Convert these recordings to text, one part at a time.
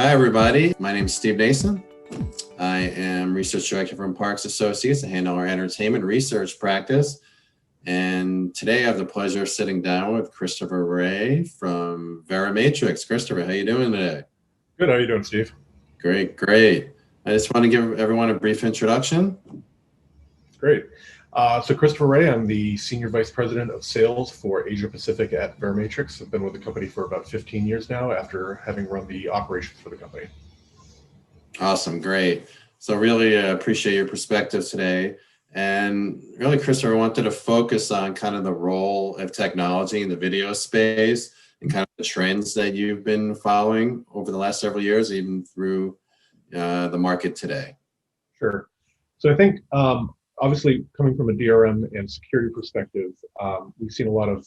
Hi, everybody. My name is Steve Nason. I am Research Director from Parks Associates. I handle our entertainment research practice. And today I have the pleasure of sitting down with Christopher Ray from Verimatrix. Christopher, how you doing today? Good. How you doing, Steve? Great, great. I just want to give everyone a brief introduction. Great. So Christopher Ray, I'm the Senior Vice President of Sales for Asia Pacific at Verimatrix. I've been with the company for about 15 years now after having run the operations for the company. Awesome, great. So really appreciate your perspective today. And really, Christopher, I wanted to focus on kind of the role of technology in the video space and kind of the trends that you've been following over the last several years, even through the market today. Sure. So I think obviously coming from a DRM and security perspective, we've seen a lot of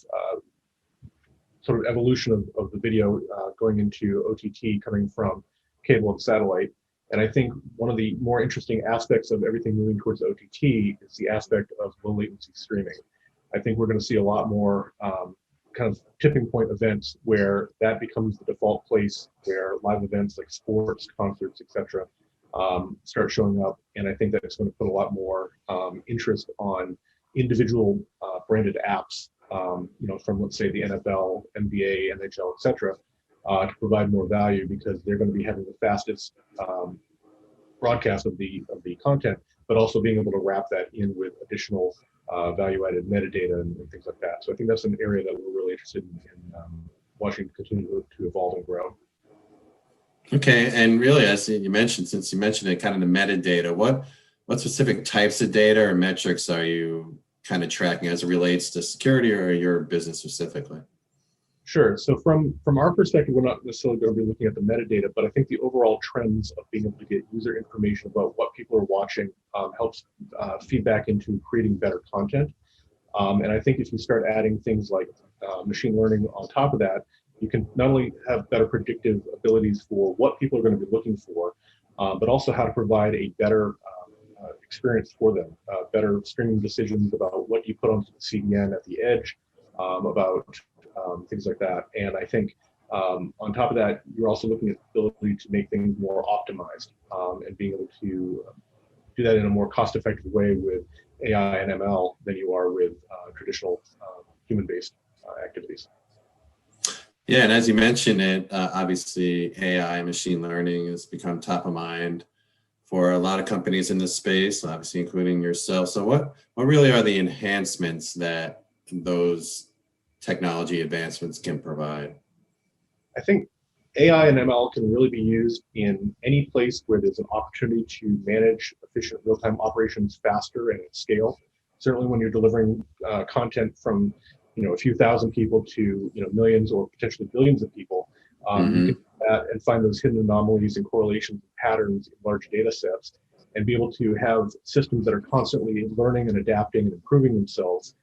sort of evolution of the video going into OTT coming from cable and satellite. And I think one of the more interesting aspects of everything moving towards OTT is the aspect of low latency streaming. I think we're going to see a lot more kind of tipping point events where that becomes the default place where live events like sports, concerts, etc. Start showing up. And I think that it's going to put a lot more interest on individual branded apps, from let's say the NFL, NBA, NHL, etc. To provide more value because they're going to be having the fastest broadcast of the content, but also being able to wrap that in with additional value-added metadata and things like that. So I think that's an area that we're really interested in watching continue to evolve and grow. Okay, and really, as you mentioned, since you mentioned it, kind of the metadata, what specific types of data or metrics are you kind of tracking as it relates to security or your business specifically? Sure. So from our perspective, we're not necessarily going to be looking at the metadata, but I think the overall trends of being able to get user information about what people are watching helps feedback into creating better content. And I think if you start adding things like machine learning on top of that, you can not only have better predictive abilities for what people are going to be looking for, but also how to provide a better experience for them, better streaming decisions about what you put onto the CDN at the edge, about things like that. And I think on top of that, you're also looking at the ability to make things more optimized and being able to do that in a more cost-effective way with AI and ML than you are with traditional human-based activities. Yeah, and as you mentioned it, obviously AI, machine learning has become top of mind for a lot of companies in this space, obviously including yourself. So what really are the enhancements that those technology advancements can provide? I think AI and ML can really be used in any place where there's an opportunity to manage efficient real-time operations faster and at scale. Certainly when you're delivering content from a few thousand people to millions or potentially billions of people, you can do that and find those hidden anomalies and correlations and patterns in large data sets and be able to have systems that are constantly learning and adapting and improving themselves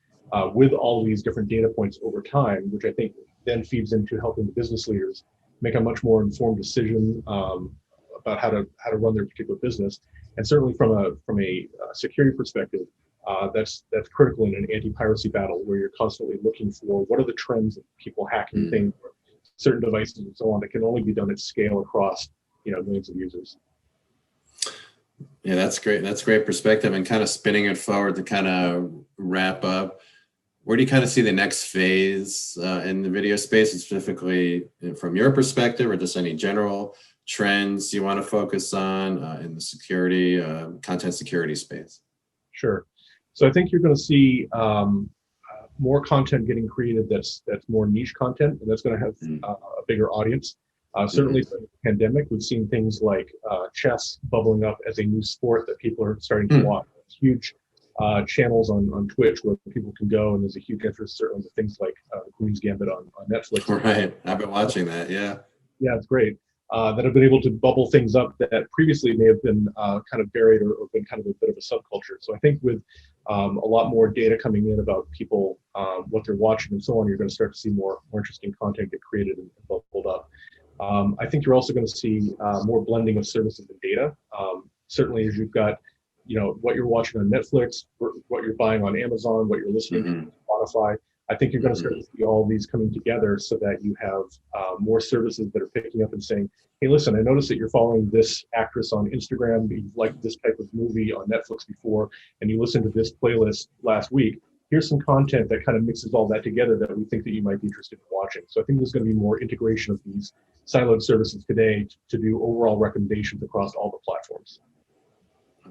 with all these different data points over time, which I think then feeds into helping the business leaders make a much more informed decision about how to run their particular business. And certainly from a security perspective, that's critical in an anti-piracy battle where you're constantly looking for what are the trends of people hacking things, or certain devices and so on that can only be done at scale across millions of users. Yeah, that's great. That's great perspective. And kind of spinning it forward to kind of wrap up, where do you kind of see the next phase in the video space, specifically from your perspective, or just any general trends you want to focus on in the security, content security space? Sure. So I think you're going to see more content getting created that's more niche content, and that's going to have a bigger audience. Certainly from the pandemic, we've seen things like chess bubbling up as a new sport that people are starting to watch. Huge channels on Twitch where people can go, and there's a huge interest certainly in things like Queen's Gambit on Netflix. Right, I've been watching that. Yeah, it's great. That have been able to bubble things up that previously may have been kind of buried or been kind of a bit of a subculture. So I think with a lot more data coming in about people, what they're watching and so on, you're going to start to see more interesting content get created and bubbled up. I think you're also going to see more blending of services and data. Certainly as you've got what you're watching on Netflix, what you're buying on Amazon, what you're listening to on Spotify, I think you're going to start to see all these coming together so that you have more services that are picking up and saying, hey, listen, I noticed that you're following this actress on Instagram, you've liked this type of movie on Netflix before, and you listened to this playlist last week. Here's some content that kind of mixes all that together that we think that you might be interested in watching. So I think there's going to be more integration of these siloed services today to do overall recommendations across all the platforms.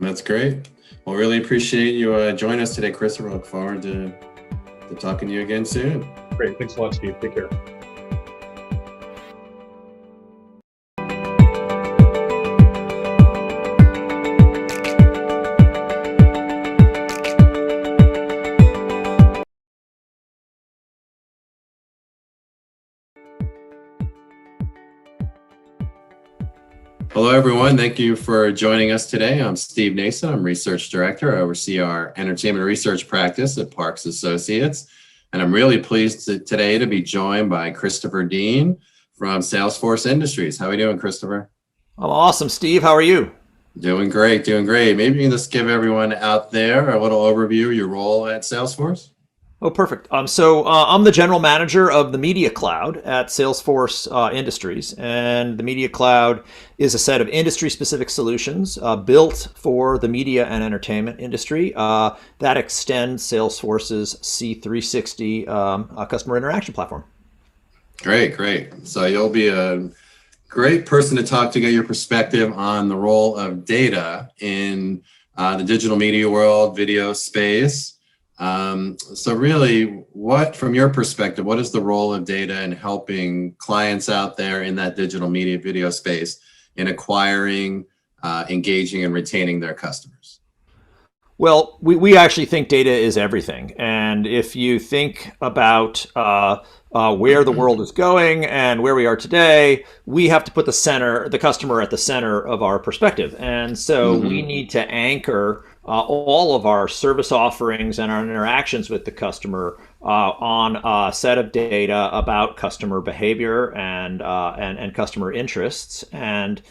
That's great. Well, really appreciate you joining us today, Christopher. Look forward to talking to you again soon. Great. Thanks a lot, Steve. Take care. Hello, everyone. Thank you for joining us today. I'm Steve Nason. I'm Research Director. I oversee our entertainment research practice at Parks Associates. And I'm really pleased today to be joined by Christopher Dean from Salesforce Industries. How are we doing, Christopher? I'm awesome, Steve. How are you? Doing great, doing great. Maybe you can just give everyone out there a little overview of your role at Salesforce. Oh, perfect. So I'm the general manager of the Media Cloud at Salesforce Industries. And the Media Cloud is a set of industry-specific solutions built for the media and entertainment industry that extends Salesforce's C360 customer interaction platform. Great, great. So you'll be a great person to talk to, get your perspective on the role of data in the digital media world, video space. So really, from your perspective, what is the role of data in helping clients out there in that digital media video space in acquiring, engaging, and retaining their customers? Well, we actually think data is everything. And if you think about where the world is going and where we are today, we have to put the customer at the center of our perspective. And so we need to anchor all of our service offerings and our interactions with the customer on a set of data about customer behavior and customer interests. And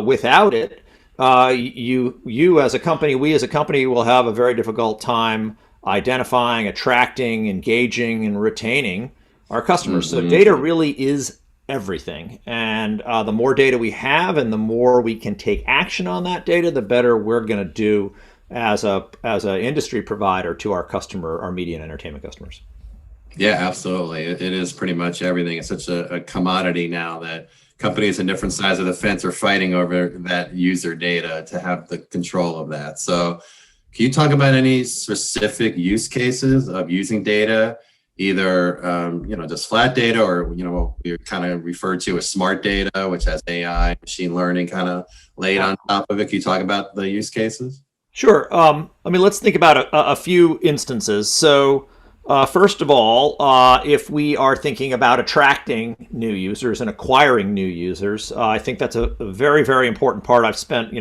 without it, you as a company, we as a company will have a very difficult time identifying, attracting, engaging, and retaining our customers. So data really is everything. And the more data we have and the more we can take action on that data, the better we're going to do as a industry provider to our media and entertainment customers. Yeah, absolutely. It is pretty much everything. It's such a commodity now that companies on different sides of the fence are fighting over that user data to have the control of that. So can you talk about any specific use cases of using data, either just flat data or what we kind of refer to as smart data, which has AI, machine learning kind of laid on top of it? Can you talk about the use cases? Sure. Let's think about a few instances. So first of all, if we are thinking about attracting new users and acquiring new users, I think that's a very, very important part. I've spent,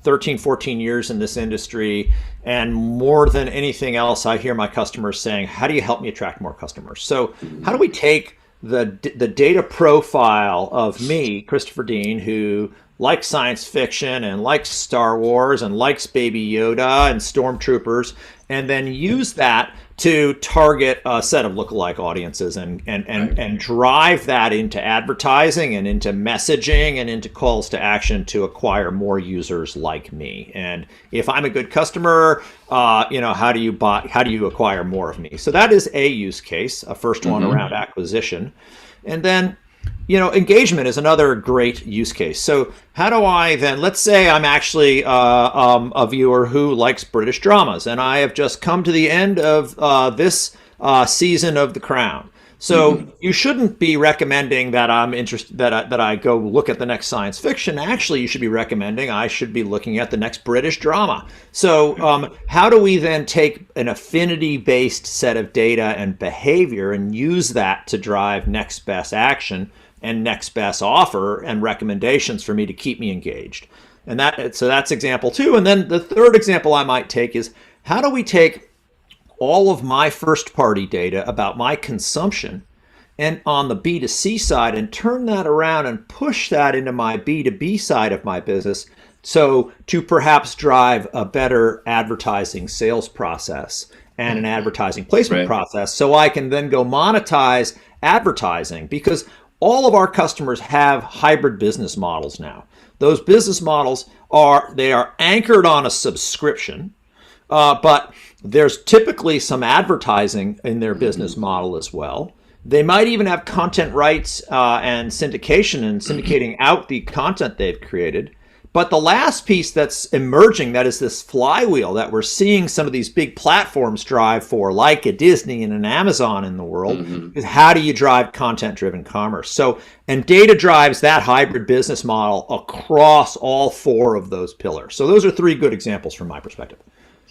13, 14 years in this industry, and more than anything else, I hear my customers saying, how do you help me attract more customers? So how do we take the data profile of me, Christopher Dean, who likes science fiction and likes Star Wars and likes Baby Yoda and Stormtroopers, and then use that to target a set of lookalike audiences and drive that into advertising and into messaging and into calls to action to acquire more users like me. And if I'm a good customer, how do you acquire more of me? So that is a use case, a first one around acquisition. And then engagement is another great use case. So how do I then, let's say I'm actually a viewer who likes British dramas, and I have just come to the end of this season of The Crown. So you shouldn't be recommending that I'm interested, that I go look at the next science fiction. Actually, you should be recommending I should be looking at the next British drama. So how do we then take an affinity-based set of data and behavior and use that to drive next best action and next best offer and recommendations for me to keep me engaged? And so that's example two. And then the third example I might take is, how do we take all of my first party data about my consumption and on the B2C side and turn that around and push that into my B2B side of my business, so to perhaps drive a better advertising sales process and an advertising placement Right. process, so I can then go monetize advertising, because all of our customers have hybrid business models now. Those business models are anchored on a subscription, but there's typically some advertising in their business model as well. They might even have content rights and syndication and syndicating out the content they've created. But the last piece that's emerging, that is this flywheel that we're seeing some of these big platforms drive for, like a Disney and an Amazon in the world, is how do you drive content-driven commerce? So, and data drives that hybrid business model across all four of those pillars. So those are three good examples from my perspective.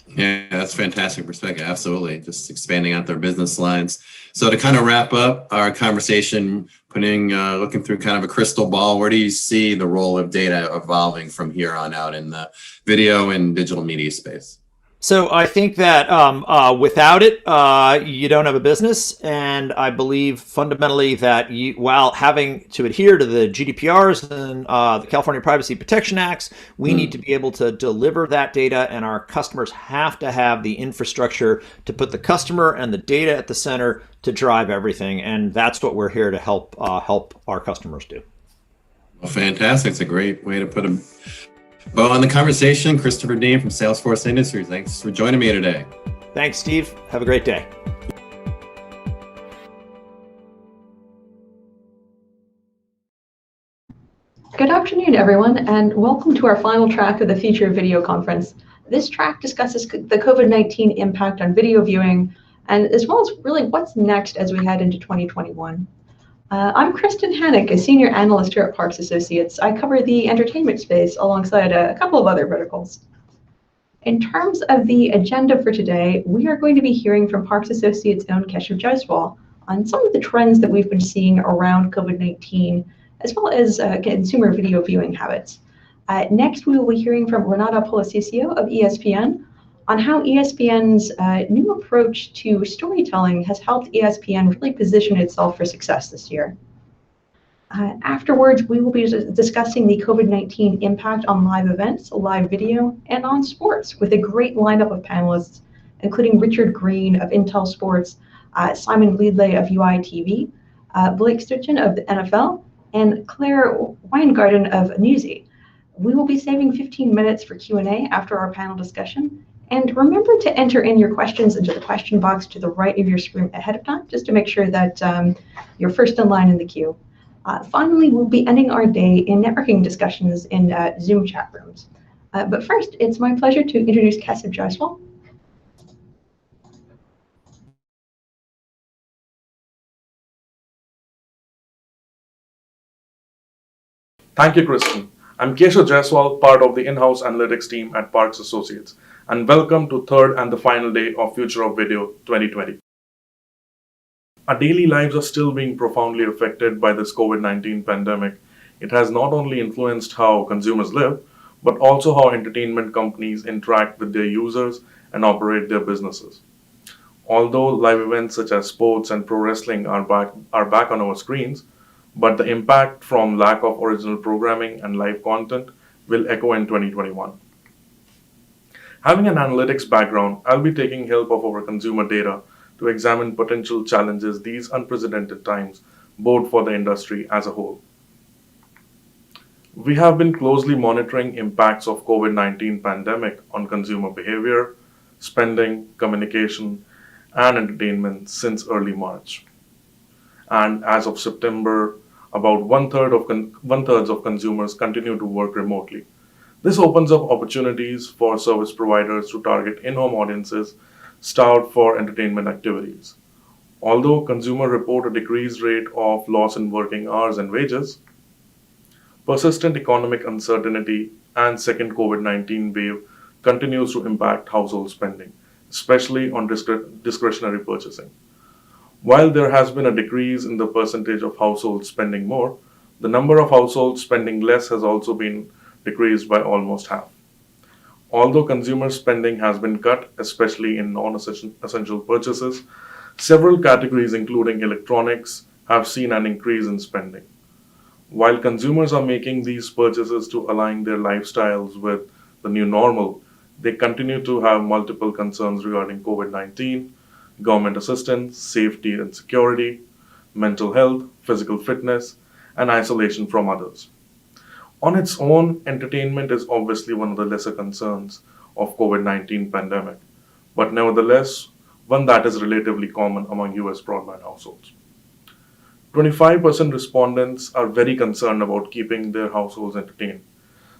Yeah, that's fantastic perspective. Absolutely. Just expanding out their business lines. So to kind of wrap up our conversation, looking through kind of a crystal ball, where do you see the role of data evolving from here on out in the video and digital media space? So I think that without it, you don't have a business, and I believe fundamentally that while having to adhere to the GDPRs and the California Privacy Protection Acts, we need to be able to deliver that data, and our customers have to have the infrastructure to put the customer and the data at the center to drive everything, and that's what we're here to help our customers do. Well, fantastic. It's a great way to put a bow on the conversation. Christopher Dean from Salesforce Industries. Thanks for joining me today. Thanks, Steve. Have a great day. Good afternoon, everyone, and welcome to our final track of the Future of Video conference. This track discusses the COVID-19 impact on video viewing, and as well as really what's next as we head into 2021. I'm Kristen Hannick, a senior analyst here at Parks Associates. I cover the entertainment space alongside a couple of other verticals. In terms of the agenda for today, we are going to be hearing from Parks Associates' own Keshav Jaiswal on some of the trends that we've been seeing around COVID-19, as well as consumer video viewing habits. Next, we will be hearing from Renata Polosisio of ESPN on how ESPN's new approach to storytelling has helped ESPN really position itself for success this year. Afterwards, we will be discussing the COVID-19 impact on live events, live video, and on sports with a great lineup of panelists, including Richard Green of Intel Sports, Simon Leadley of UITV, Blake Stutchen of the NFL, and Claire Weingarten of Newsy. We will be saving 15 minutes for Q&A after our panel discussion. And remember to enter in your questions into the question box to the right of your screen ahead of time, just to make sure that you're first in line in the queue. Finally, we'll be ending our day in networking discussions in Zoom chat rooms. But first, it's my pleasure to introduce Keshav Jaiswal. Thank you, Kristen. I'm Keshav Jaiswal, part of the in-house analytics team at Parks Associates, and welcome to third and the final day of Future of Video 2020. Our daily lives are still being profoundly affected by this COVID-19 pandemic. It has not only influenced how consumers live, but also how entertainment companies interact with their users and operate their businesses. Although live events such as sports and pro wrestling are back on our screens, but the impact from lack of original programming and live content will echo in 2021. Having an analytics background, I'll be taking help of our consumer data to examine potential challenges these unprecedented times bode for the industry as a whole. We have been closely monitoring impacts of COVID-19 pandemic on consumer behavior, spending, communication, and entertainment since early March. And as of September, about one-third of consumers continue to work remotely. This opens up opportunities for service providers to target in-home audiences starved for entertainment activities. Although consumers report a decreased rate of loss in working hours and wages, persistent economic uncertainty and second COVID-19 wave continues to impact household spending, especially on discretionary purchasing. While there has been a decrease in the percentage of households spending more, the number of households spending less has also been decreased by almost half. Although consumer spending has been cut, especially in non-essential purchases, several categories, including electronics, have seen an increase in spending. While consumers are making these purchases to align their lifestyles with the new normal, They continue to have multiple concerns regarding COVID-19, government assistance, safety and security, mental health, physical fitness, and isolation from others. On its own, entertainment is obviously one of the lesser concerns of COVID-19 pandemic, but nevertheless, one that is relatively common among US broadband households. 25% respondents are very concerned about keeping their households entertained.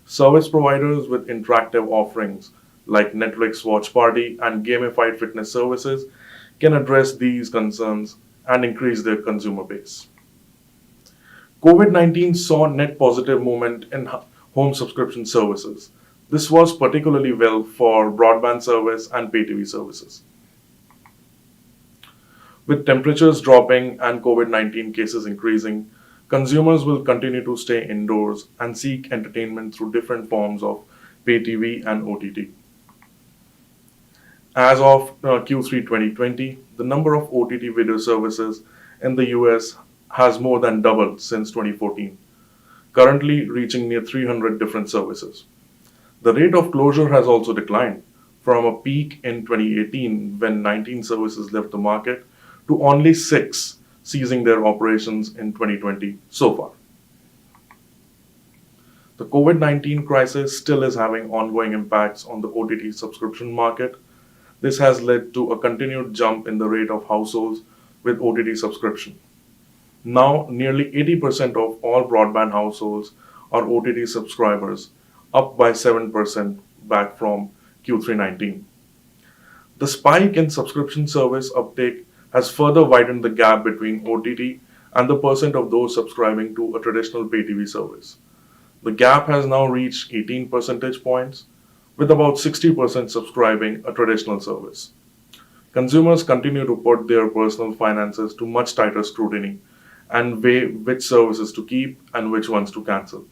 Service providers with interactive offerings like Netflix Watch Party and gamified fitness services can address these concerns and increase their consumer base. COVID 19 saw net positive movement in home subscription services. This was particularly well for broadband service and pay TV services. With temperatures dropping and COVID 19 cases increasing, consumers will continue to stay indoors and seek entertainment through different forms of pay TV and OTT. As of Q3 2020, the number of OTT video services in the US has more than doubled since 2014, currently reaching near 300 different services. The rate of closure has also declined from a peak in 2018 when 19 services left the market to only 6 ceasing their operations in 2020 so far. The COVID 19 crisis still is having ongoing impacts on the OTT subscription market. This has led to a continued jump in the rate of households with OTT subscription. Now, nearly 80% of all broadband households are OTT subscribers, up by 7% back from Q3 19. The spike in subscription service uptake has further widened the gap between OTT and the percent of those subscribing to a traditional pay TV service. The gap has now reached 18 percentage points, with about 60% subscribing a traditional service. Consumers continue to put their personal finances to much tighter scrutiny and weigh which services to keep and which ones to cancel,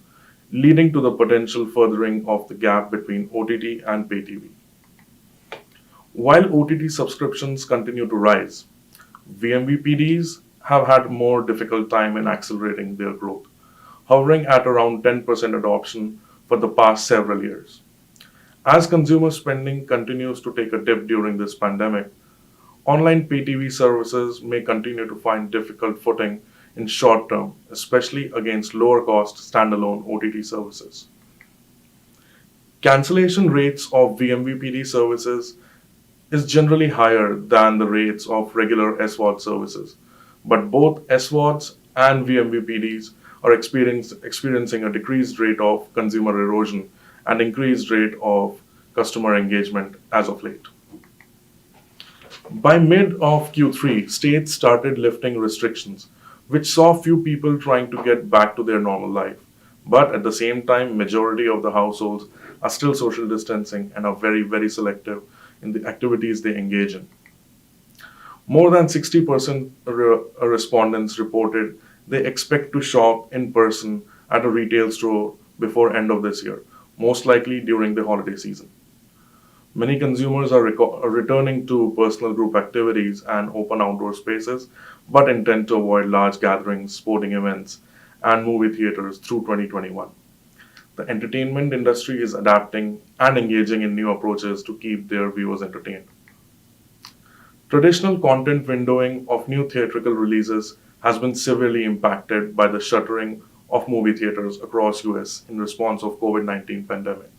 leading to the potential furthering of the gap between OTT and pay TV. While OTT subscriptions continue to rise, VMVPDs have had more difficult time in accelerating their growth, hovering at around 10% adoption for the past several years. As consumer spending continues to take a dip during this pandemic, online pay TV services may continue to find difficult footing in short term, especially against lower cost standalone OTT services. Cancellation rates of VMVPD services is generally higher than the rates of regular SVOD services, but both SVODs and VMVPDs are experiencing a decreased rate of consumer erosion and increased rate of customer engagement as of late. By mid of Q3, states started lifting restrictions, which saw few people trying to get back to their normal life. But at the same time, majority of the households are still social distancing and are very, very selective in the activities they engage in. More than 60% respondents reported they expect to shop in person at a retail store before end of this year, most likely during the holiday season. Many consumers are returning to personal group activities and open outdoor spaces, but intend to avoid large gatherings, sporting events, and movie theaters through 2021. The entertainment industry is adapting and engaging in new approaches to keep their viewers entertained. Traditional content windowing of new theatrical releases has been severely impacted by the shuttering of movie theaters across US in response of COVID-19 pandemic.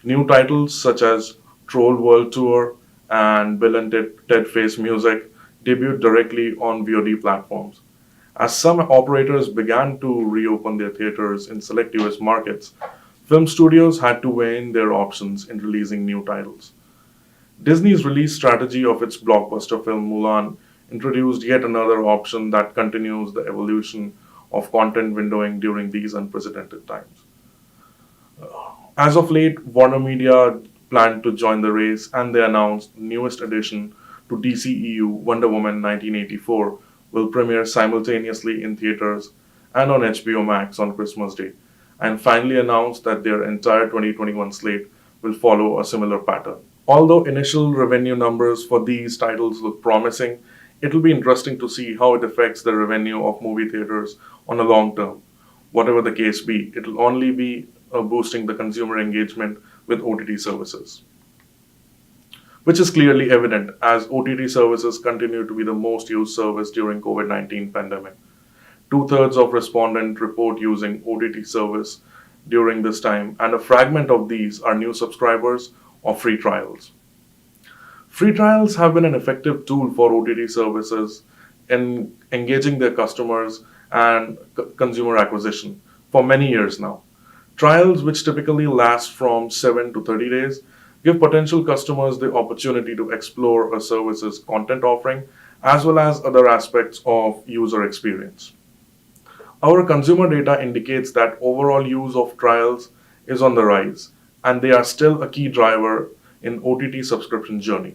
New titles such as Troll World Tour and Bill and Ted Face Music debuted directly on VOD platforms. As some operators began to reopen their theaters in select US markets, film studios had to weigh in their options in releasing new titles. Disney's release strategy of its blockbuster film Mulan introduced yet another option that continues the evolution of content windowing during these unprecedented times. As of late, Warner Media planned to join the race and they announced the newest addition to DCEU Wonder Woman 1984 will premiere simultaneously in theaters and on HBO Max on Christmas Day, and finally announced that their entire 2021 slate will follow a similar pattern. Although initial revenue numbers for these titles look promising, it'll be interesting to see how it affects the revenue of movie theaters on a long term. Whatever the case be, it'll only be boosting the consumer engagement with OTT services, which is clearly evident as OTT services continue to be the most used service during COVID-19 pandemic. Two-thirds of respondents report using OTT service during this time, and a fragment of these are new subscribers or free trials. Free trials have been an effective tool for OTT services in engaging their customers and consumer acquisition for many years now. Trials, which typically last from 7 to 30 days, give potential customers the opportunity to explore a service's content offering as well as other aspects of user experience. Our consumer data indicates that overall use of trials is on the rise, and they are still a key driver in OTT subscription journey.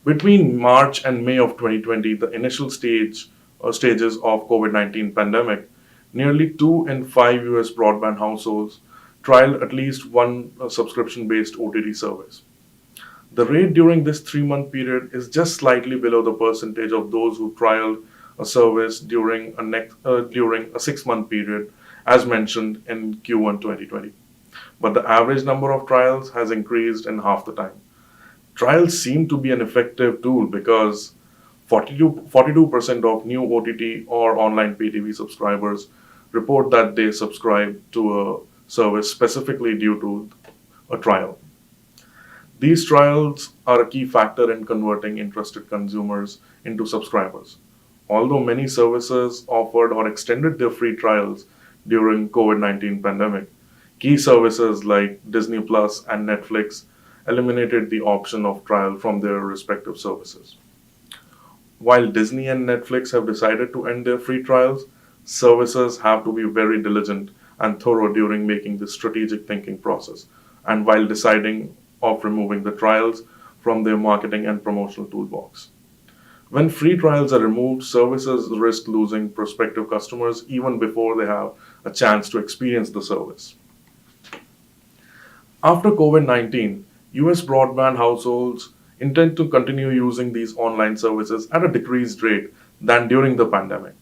Between March and May of 2020, the initial stages of COVID-19 pandemic, nearly 2 in 5 US broadband households trialed at least one subscription-based OTT service. The rate during this 3-month period is just slightly below the percentage of those who trialed a service during a 6-month period, as mentioned in Q1 2020. But the average number of trials has increased in half the time. Trials seem to be an effective tool because 42% of new OTT or online pay TV subscribers report that they subscribe to a service specifically due to a trial. These trials are a key factor in converting interested consumers into subscribers. Although many services offered or extended their free trials during COVID-19 pandemic, key services like Disney Plus and Netflix eliminated the option of trial from their respective services. While Disney and Netflix have decided to end their free trials, services have to be very diligent and thorough during making this strategic thinking process and while deciding of removing the trials from their marketing and promotional toolbox. When free trials are removed, services risk losing prospective customers even before they have a chance to experience the service. After COVID-19, US broadband households intend to continue using these online services at a decreased rate than during the pandemic,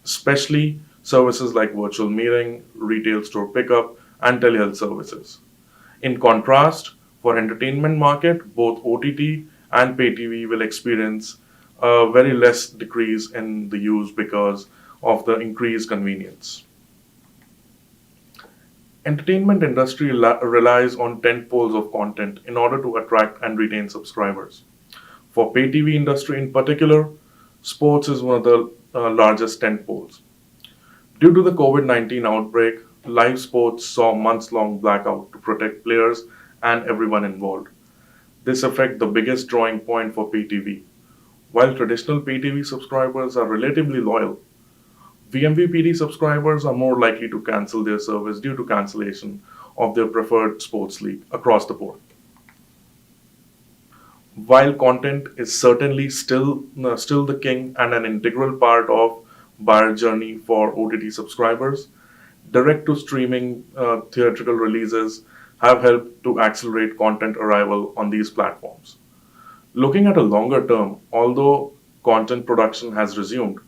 especially services like virtual meeting, retail store pickup, and telehealth services. In contrast, for entertainment market, both OTT and pay TV will experience a very less decrease in the use because of the increased convenience. Entertainment industry relies on tentpoles of content in order to attract and retain subscribers. For pay TV industry in particular, sports is one of the largest tentpoles. Due to the COVID-19 outbreak, live sports saw months-long blackout to protect players and everyone involved. This affects the biggest drawing point for pay TV. While traditional pay TV subscribers are relatively loyal, VMVPD subscribers are more likely to cancel their service due to cancellation of their preferred sports league across the board. While content is certainly still the king and an integral part of buyer journey for OTT subscribers, direct to streaming theatrical releases have helped to accelerate content arrival on these platforms. Looking at a longer term, although content production has resumed,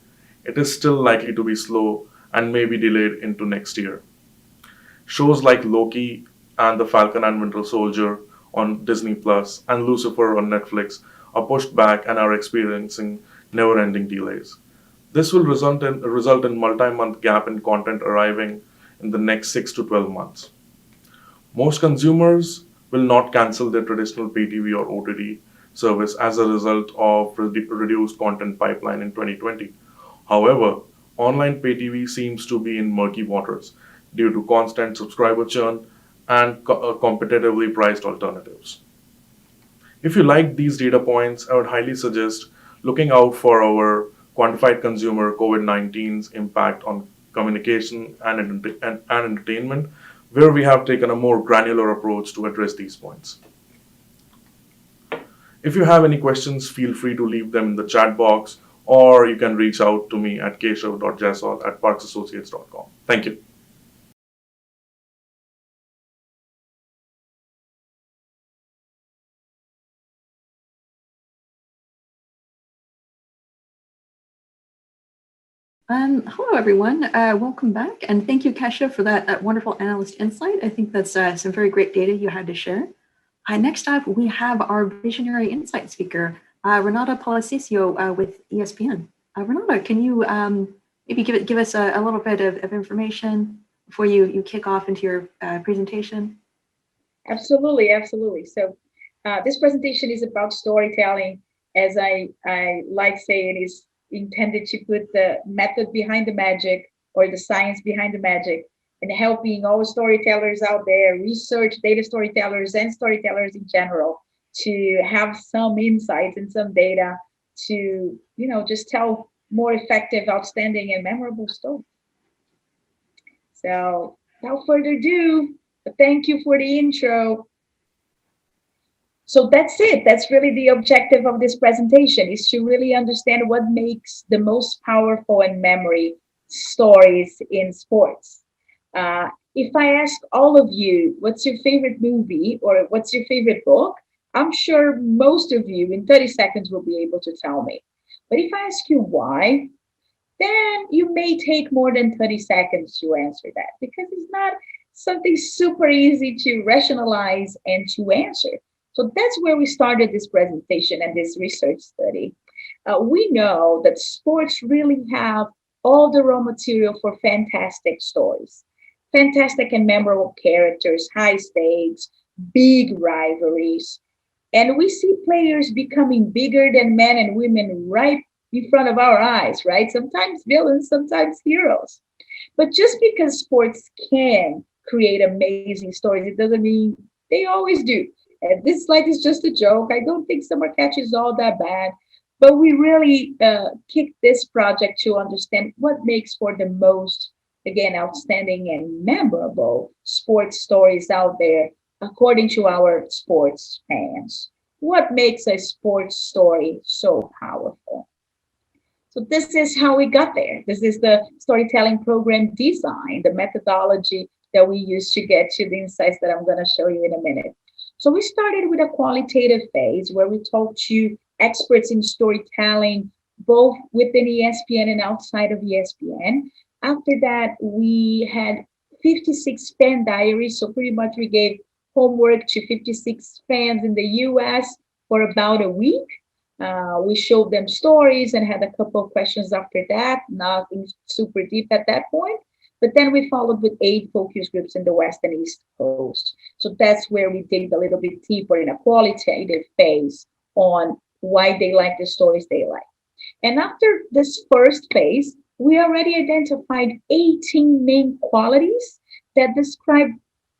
it is still likely to be slow and may be delayed into next year. Shows like Loki and The Falcon and Winter Soldier on Disney Plus and Lucifer on Netflix are pushed back and are experiencing never-ending delays. This will result in multi-month gap in content arriving in the next 6 to 12 months. Most consumers will not cancel their traditional pay TV or OTT service as a result of reduced content pipeline in 2020. However, online pay TV seems to be in murky waters due to constant subscriber churn and competitively priced alternatives. If you like these data points, I would highly suggest looking out for our quantified consumer COVID-19's impact on communication and entertainment, where we have taken a more granular approach to address these points. If you have any questions, feel free to leave them in the chat box, or you can reach out to me at keshav.jaswal@parksassociates.com. Thank you. Hello, everyone. Welcome back. And thank you, Kesha, for that wonderful analyst insight. I think that's some very great data you had to share. Next up, we have our visionary insight speaker, Renata Polasisio with ESPN. Renata, can you maybe give us a little bit of information before you kick off into your presentation? Absolutely, absolutely. So this presentation is about storytelling. As I like saying, is intended to put the method behind the magic, or the science behind the magic, and helping all storytellers out there, research data storytellers and storytellers in general, to have some insights and some data to, just tell more effective, outstanding, and memorable stories. So without further ado, thank you for the intro. So that's it. That's really the objective of this presentation, is to really understand what makes the most powerful and memory stories in sports. If I ask all of you, what's your favorite movie or what's your favorite book? I'm sure most of you in 30 seconds will be able to tell me. But if I ask you why, then you may take more than 30 seconds to answer that, because it's not something super easy to rationalize and to answer. So that's where we started this presentation and this research study. We know that sports really have all the raw material for fantastic stories, fantastic and memorable characters, high stakes, big rivalries. And we see players becoming bigger than men and women right in front of our eyes, right? Sometimes villains, sometimes heroes. But just because sports can create amazing stories, it doesn't mean they always do. And this slide is just a joke. I don't think Summer Catch is all that bad, but we really kicked this project to understand what makes for the most, again, outstanding and memorable sports stories out there, according to our sports fans. What makes a sports story so powerful? So this is how we got there. This is the storytelling program design, the methodology that we use to get to the insights that I'm going to show you in a minute. So we started with a qualitative phase where we talked to experts in storytelling, both within ESPN and outside of ESPN. After that, we had 56 fan diaries. So pretty much we gave homework to 56 fans in the US for about a week. We showed them stories and had a couple of questions after that, nothing super deep at that point. But then we followed with 8 focus groups in the West and East Coast. So that's where we dig a little bit deeper in a qualitative phase on why they like the stories they like. And after this first phase, we already identified 18 main qualities that describe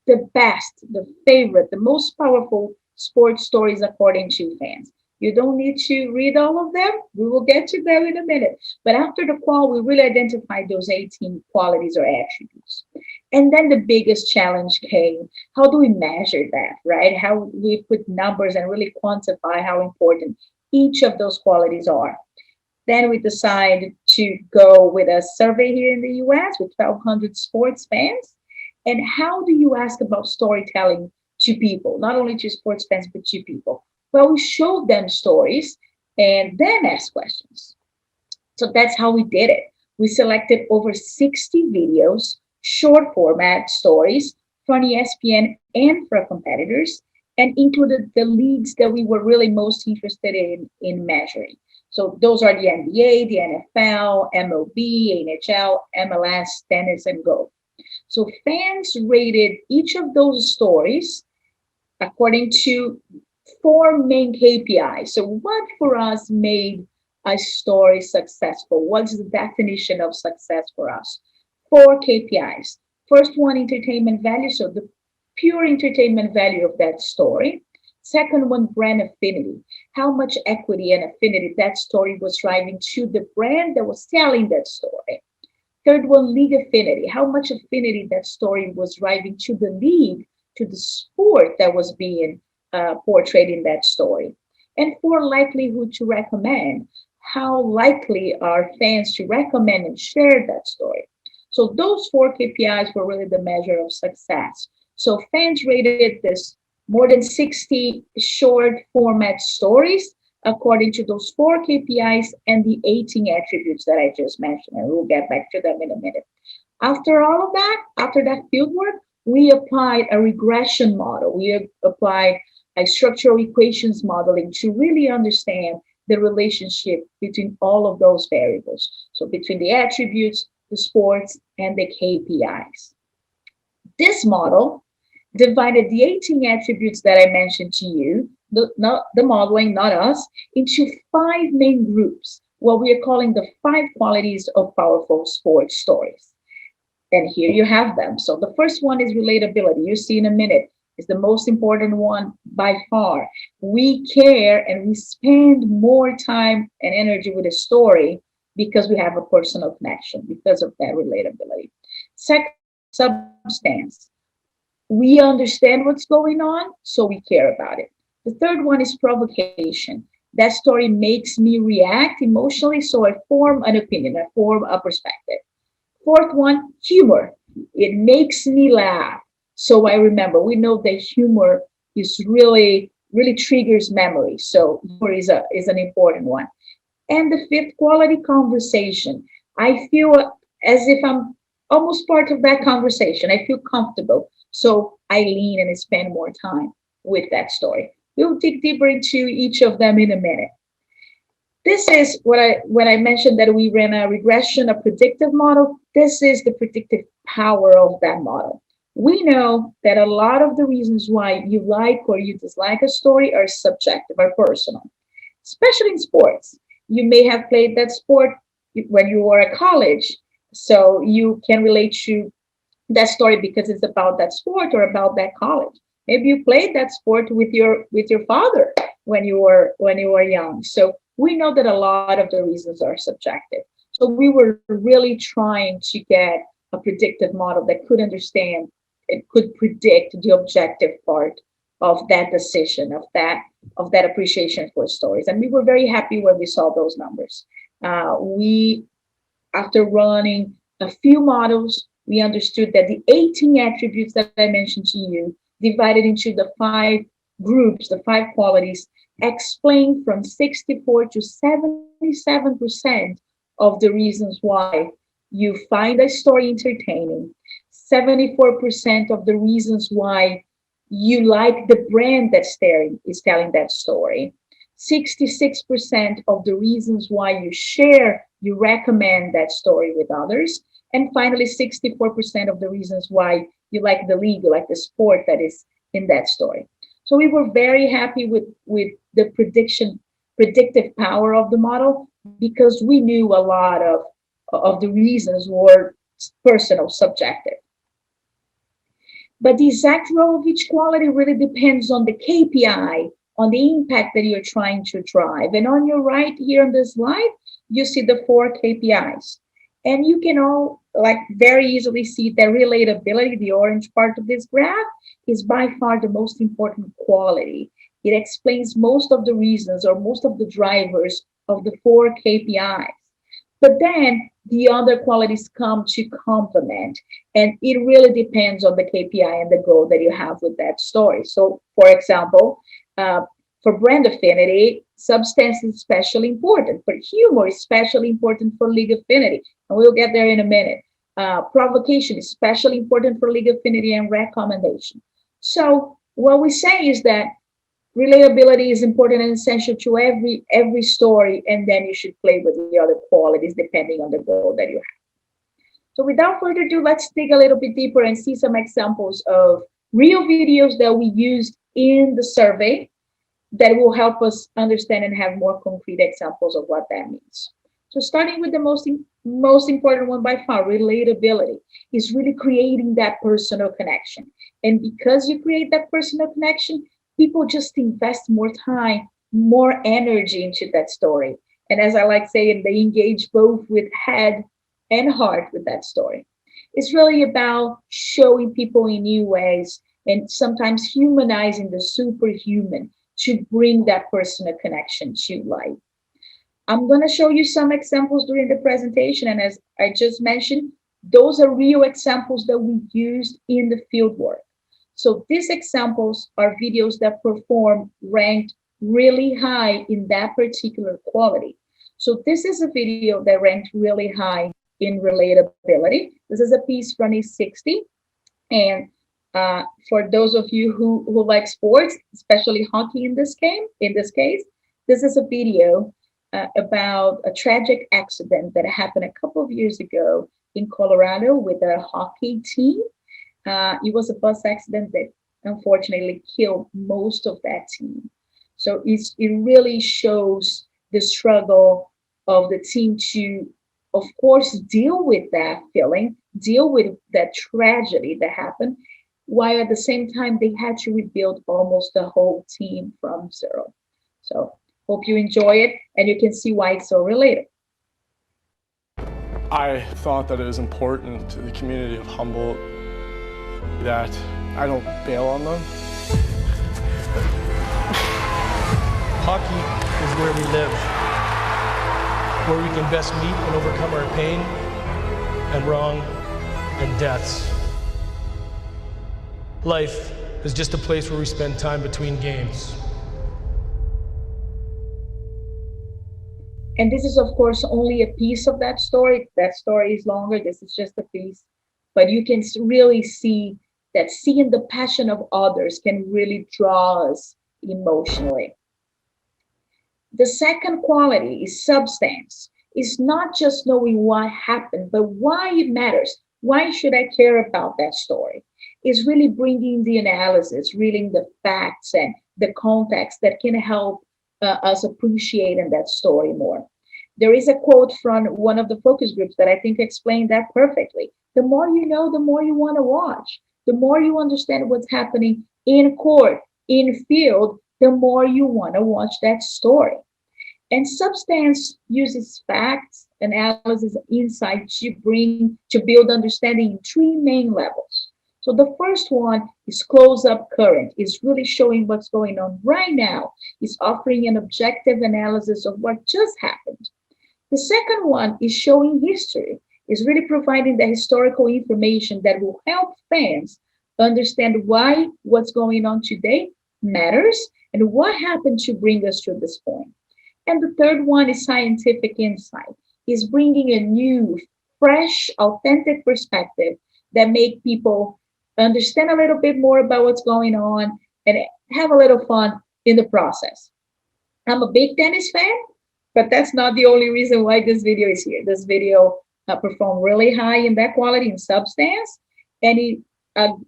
the best, the favorite, the most powerful sports stories according to fans. You don't need to read all of them. We will get to them in a minute. But after the qual, we really identified those 18 qualities or attributes. And then the biggest challenge came. How do we measure that, right? How we put numbers and really quantify how important each of those qualities are. Then we decided to go with a survey here in the US with 1,200 sports fans. And how do you ask about storytelling to people, not only to sports fans, but to people? Well, we showed them stories and then asked questions. So that's how we did it. We selected over 60 videos, short format stories from ESPN and for competitors, and included the leagues that we were really most interested in measuring. So those are the NBA, the NFL, MLB, NHL, MLS, tennis, and golf. So fans rated each of those stories according to 4 main KPIs. So what for us made a story successful? What's the definition of success for us? 4 KPIs. First one, entertainment value. So the pure entertainment value of that story. Second one, brand affinity. How much equity and affinity that story was driving to the brand that was telling that story. Third one, league affinity. How much affinity that story was driving to the league, to the sport that was being portrayed in that story. And 4, likelihood to recommend. How likely are fans to recommend and share that story? So those 4 KPIs were really the measure of success. So fans rated this more than 60 short format stories according to those 4 KPIs and the 18 attributes that I just mentioned, and we'll get back to them in a minute. After all of that, after that field work, we applied a regression model. We applied a structural equations modeling to really understand the relationship between all of those variables. So between the attributes, the sports, and the KPIs. This model divided the 18 attributes that I mentioned to you, not the modeling, not us, into 5 main groups, what we are calling the 5 qualities of powerful sports stories. And here you have them. So the first one is relatability. You see in a minute. Is the most important one by far. We care and we spend more time and energy with a story because we have a personal connection, because of that relatability. Second, substance. We understand what's going on, so we care about it. The third one is provocation. That story makes me react emotionally, so I form an opinion, I form a perspective. Fourth one, humor. It makes me laugh. So I remember, we know that humor is really triggers memory. So humor is an important one. And the fifth, quality conversation. I feel as if I'm almost part of that conversation. I feel comfortable. So I lean and I spend more time with that story. We'll dig deeper into each of them in a minute. This is when I mentioned that we ran a regression, a predictive model. This is the predictive power of that model. We know that a lot of the reasons why you like or you dislike a story are subjective, are personal, especially in sports. You may have played that sport when you were at college, so you can relate to that story because it's about that sport or about that college. Maybe you played that sport with your father when you were young. So we know that a lot of the reasons are subjective. So we were really trying to get a predictive model that could understand, it could predict the objective part of that decision, of that appreciation for stories. And we were very happy when we saw those numbers. After running a few models, we understood that the 18 attributes that I mentioned to you, divided into the 5 groups, the 5 qualities, explain from 64 to 77% of the reasons why you find a story entertaining, 74% of the reasons why you like the brand that is telling that story, 66% of the reasons why you recommend that story with others, and finally 64% of the reasons why you like the league, you like the sport that is in that story. So we were very happy with the predictive power of the model, because we knew a lot of the reasons were personal, subjective. But the exact role of each quality really depends on the KPI, on the impact that you're trying to drive. And on your right here on the slide, you see the 4 KPIs. And you can all very easily see that relatability, the orange part of this graph, is by far the most important quality. It explains most of the reasons or most of the drivers of the 4 KPIs. But then the other qualities come to complement, and it really depends on the KPI and the goal that you have with that story. So, for example, for brand affinity, substance is especially important, but humor is especially important for league affinity, and we'll get there in a minute. Provocation is especially important for league affinity and recommendation. So what we say is that relatability is important and essential to every story, and then you should play with the other qualities depending on the goal that you have. So without further ado, let's dig a little bit deeper and see some examples of real videos that we used in the survey that will help us understand and have more concrete examples of what that means. So starting with the most important one by far, relatability, is really creating that personal connection. And because you create that personal connection, people just invest more time, more energy into that story. And as I like saying, they engage both with head and heart with that story. It's really about showing people in new ways and sometimes humanizing the superhuman to bring that personal connection to life. I'm going to show you some examples during the presentation. And as I just mentioned, those are real examples that we used in the field work. So these examples are videos that perform ranked really high in that particular quality. So this is a video that ranked really high in relatability. This is a piece from E60. And for those of you who like sports, especially hockey in this case, this is a video about a tragic accident that happened a couple of years ago in Colorado with a hockey team. It was a bus accident that unfortunately killed most of that team. So it really shows the struggle of the team to, of course, deal with that feeling, deal with that tragedy that happened, while at the same time they had to rebuild almost the whole team from zero. So hope you enjoy it and you can see why it's so related. I thought that it was important to the community of Humboldt that I don't bail on them. Hockey is where we live, where we can best meet and overcome our pain and wrong and deaths. Life is just a place where we spend time between games. And this is, of course, only a piece of that story. That story is longer. This is just a piece. But you can really see that seeing the passion of others can really draw us emotionally. The second quality is substance. It's not just knowing what happened, but why it matters. Why should I care about that story? It's really bringing the analysis, reading the facts and the context that can help us appreciating that story more. There is a quote from one of the focus groups that I think explained that perfectly. The more you know, the more you want to watch. The more you understand what's happening in court, in field, the more you want to watch that story. And substance uses facts, analysis, insight to build understanding in three main levels. So the first one is close-up current. It's really showing what's going on right now. It's offering an objective analysis of what just happened. The second one is showing history. It's really providing the historical information that will help fans understand why what's going on today matters and what happened to bring us to this point. And the third one is scientific insight. It's bringing a new, fresh, authentic perspective that make people understand a little bit more about what's going on and have a little fun in the process. I'm a big tennis fan, but that's not the only reason why this video is here. This video performed really high in that quality and substance, and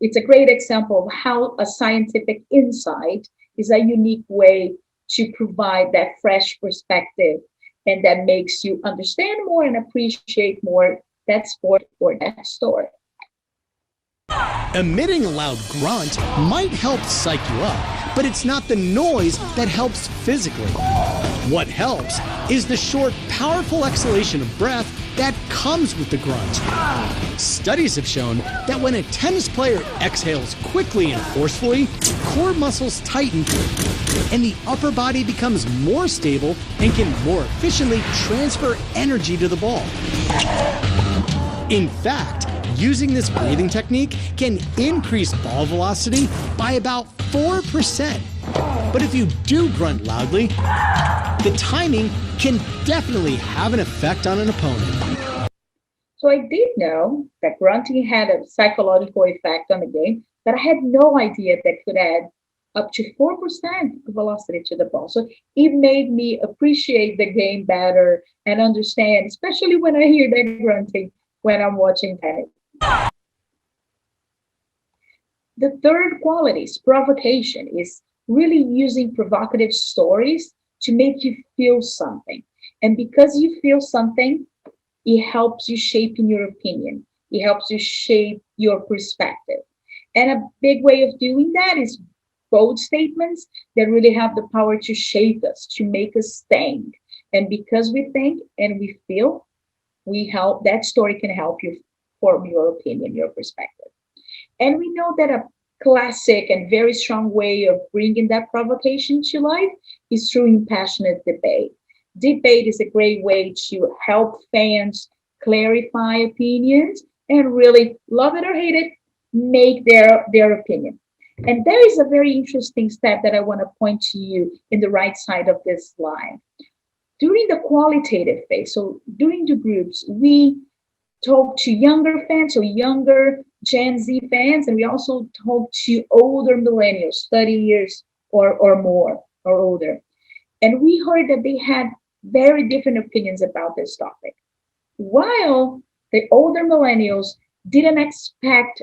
it's a great example of how a scientific insight is a unique way to provide that fresh perspective, and that makes you understand more and appreciate more that sport or that story. Emitting a loud grunt might help psych you up, but it's not the noise that helps physically. What helps is the short, powerful exhalation of breath that comes with the grunt. Studies have shown that when a tennis player exhales quickly and forcefully, core muscles tighten and the upper body becomes more stable and can more efficiently transfer energy to the ball. In fact, using this breathing technique can increase ball velocity by about 4%. But if you do grunt loudly, the timing can definitely have an effect on an opponent. So I did know that grunting had a psychological effect on the game, but I had no idea that could add up to 4% velocity to the ball. So it made me appreciate the game better and understand, especially when I hear that grunting when I'm watching tennis. The third quality is provocation, is really using provocative stories to make you feel something. And because you feel something, it helps you shape in your opinion. It helps you shape your perspective. And a big way of doing that is bold statements that really have the power to shape us, to make us think. And because we think and we feel, that story can help you form your opinion, your perspective. And we know that a classic and very strong way of bringing that provocation to life is through impassioned debate. Debate is a great way to help fans clarify opinions and really, love it or hate it, make their opinion. And there is a very interesting step that I want to point to you in the right side of this slide. During the qualitative phase, so during the groups, we talk to younger fans, so younger Gen Z fans, and we also talk to older millennials, 30 years or more or older. And we heard that they had very different opinions about this topic. While the older millennials didn't expect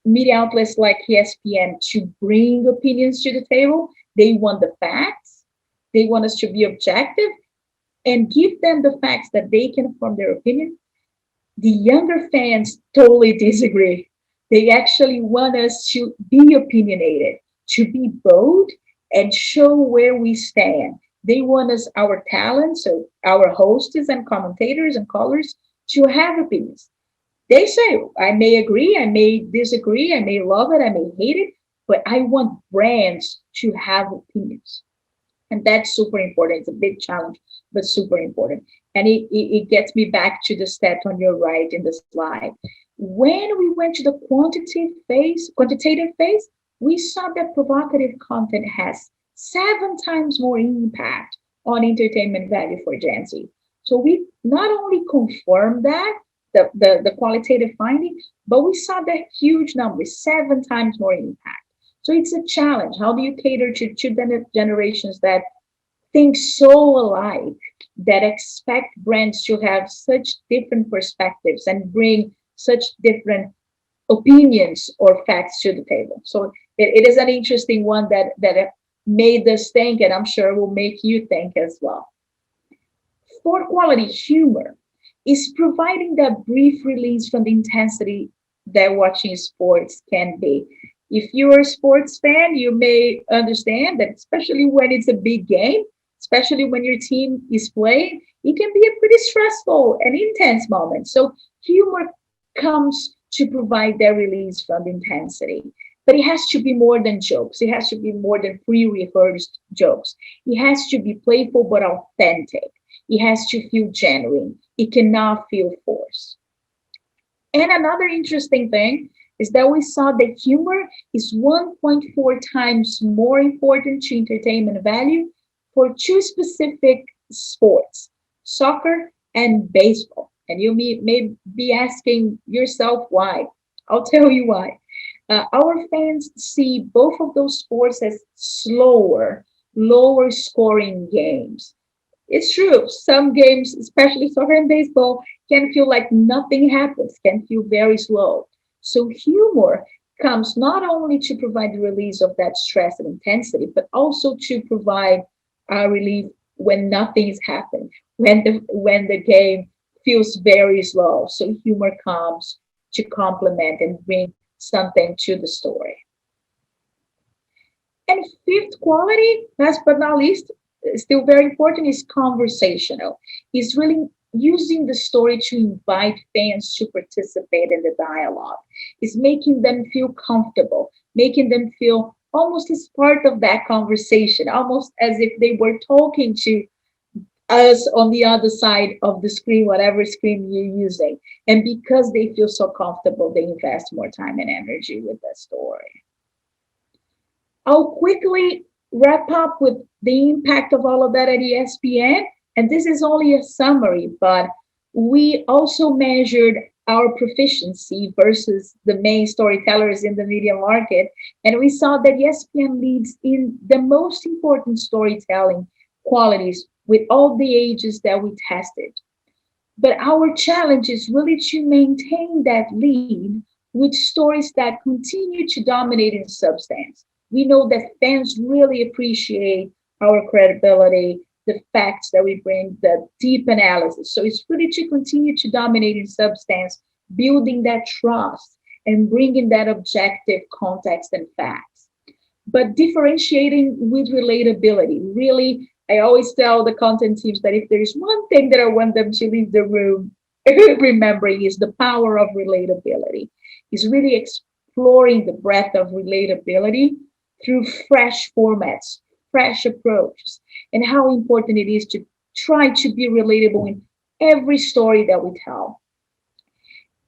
media outlets like ESPN to bring opinions to the table, they want the facts. They want us to be objective and give them the facts that they can form their opinion. The younger fans totally disagree. They actually want us to be opinionated, to be bold, and show where we stand. They want us, our talents, so our hosts and commentators and callers, to have opinions. They say, I may agree, I may disagree, I may love it, I may hate it, but I want brands to have opinions. And that's super important. It's a big challenge, but super important. And it gets me back to the stat on your right in the slide. When we went to the quantitative phase, we saw that provocative content has 7 times more impact on entertainment value for Gen Z. So we not only confirmed that, the qualitative finding, but we saw that huge number, 7 times more impact. So it's a challenge. How do you cater to generations that think so alike, that expect brands to have such different perspectives and bring such different opinions or facts to the table? So it is an interesting one that made us think, and I'm sure will make you think as well. For quality, humor is providing that brief release from the intensity that watching sports can be. If you're a sports fan, you may understand that, especially when it's a big game, especially when your team is playing, it can be a pretty stressful and intense moment. So humor comes to provide that release from the intensity. But it has to be more than jokes. It has to be more than pre-rehearsed jokes. It has to be playful but authentic. It has to feel genuine. It cannot feel forced. And another interesting thing is that we saw that humor is 1.4 times more important to entertainment value for 2 specific sports, soccer and baseball. And you may be asking yourself why. I'll tell you why. Our fans see both of those sports as slower, lower scoring games. It's true, some games, especially soccer and baseball, can feel like nothing happens, can feel very slow. So humor comes not only to provide the release of that stress and intensity, but also to provide relief when nothing is happening, when the game feels very slow. So humor comes to complement and bring something to the story. And fifth quality, last but not least, still very important, is conversational. It's really using the story to invite fans to participate in the dialogue. It's making them feel comfortable, making them feel almost as part of that conversation, almost as if they were talking to us on the other side of the screen, whatever screen you're using. And because they feel so comfortable, they invest more time and energy with that story. I'll quickly wrap up with the impact of all of that at ESPN. And this is only a summary, but we also measured our proficiency versus the main storytellers in the media market. And we saw that ESPN leads in the most important storytelling qualities with all the ages that we tested. But our challenge is really to maintain that lead with stories that continue to dominate in substance. We know that fans really appreciate our credibility, the facts that we bring, the deep analysis. So it's really to continue to dominate in substance, building that trust and bringing that objective context and facts. But differentiating with relatability. Really, I always tell the content teams that if there's one thing that I want them to leave the room remembering, is the power of relatability. It's really exploring the breadth of relatability through fresh formats, fresh approaches, and how important it is to try to be relatable in every story that we tell.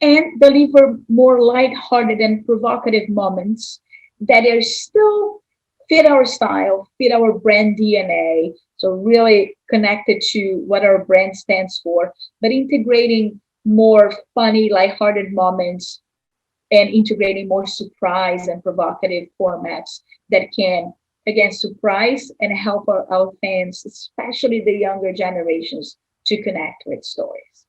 And deliver more lighthearted and provocative moments that are still fit our style, fit our brand DNA. So really connected to what our brand stands for, but integrating more funny, lighthearted moments and integrating more surprise and provocative formats that can, again, surprise and help our fans, especially the younger generations, to connect with stories.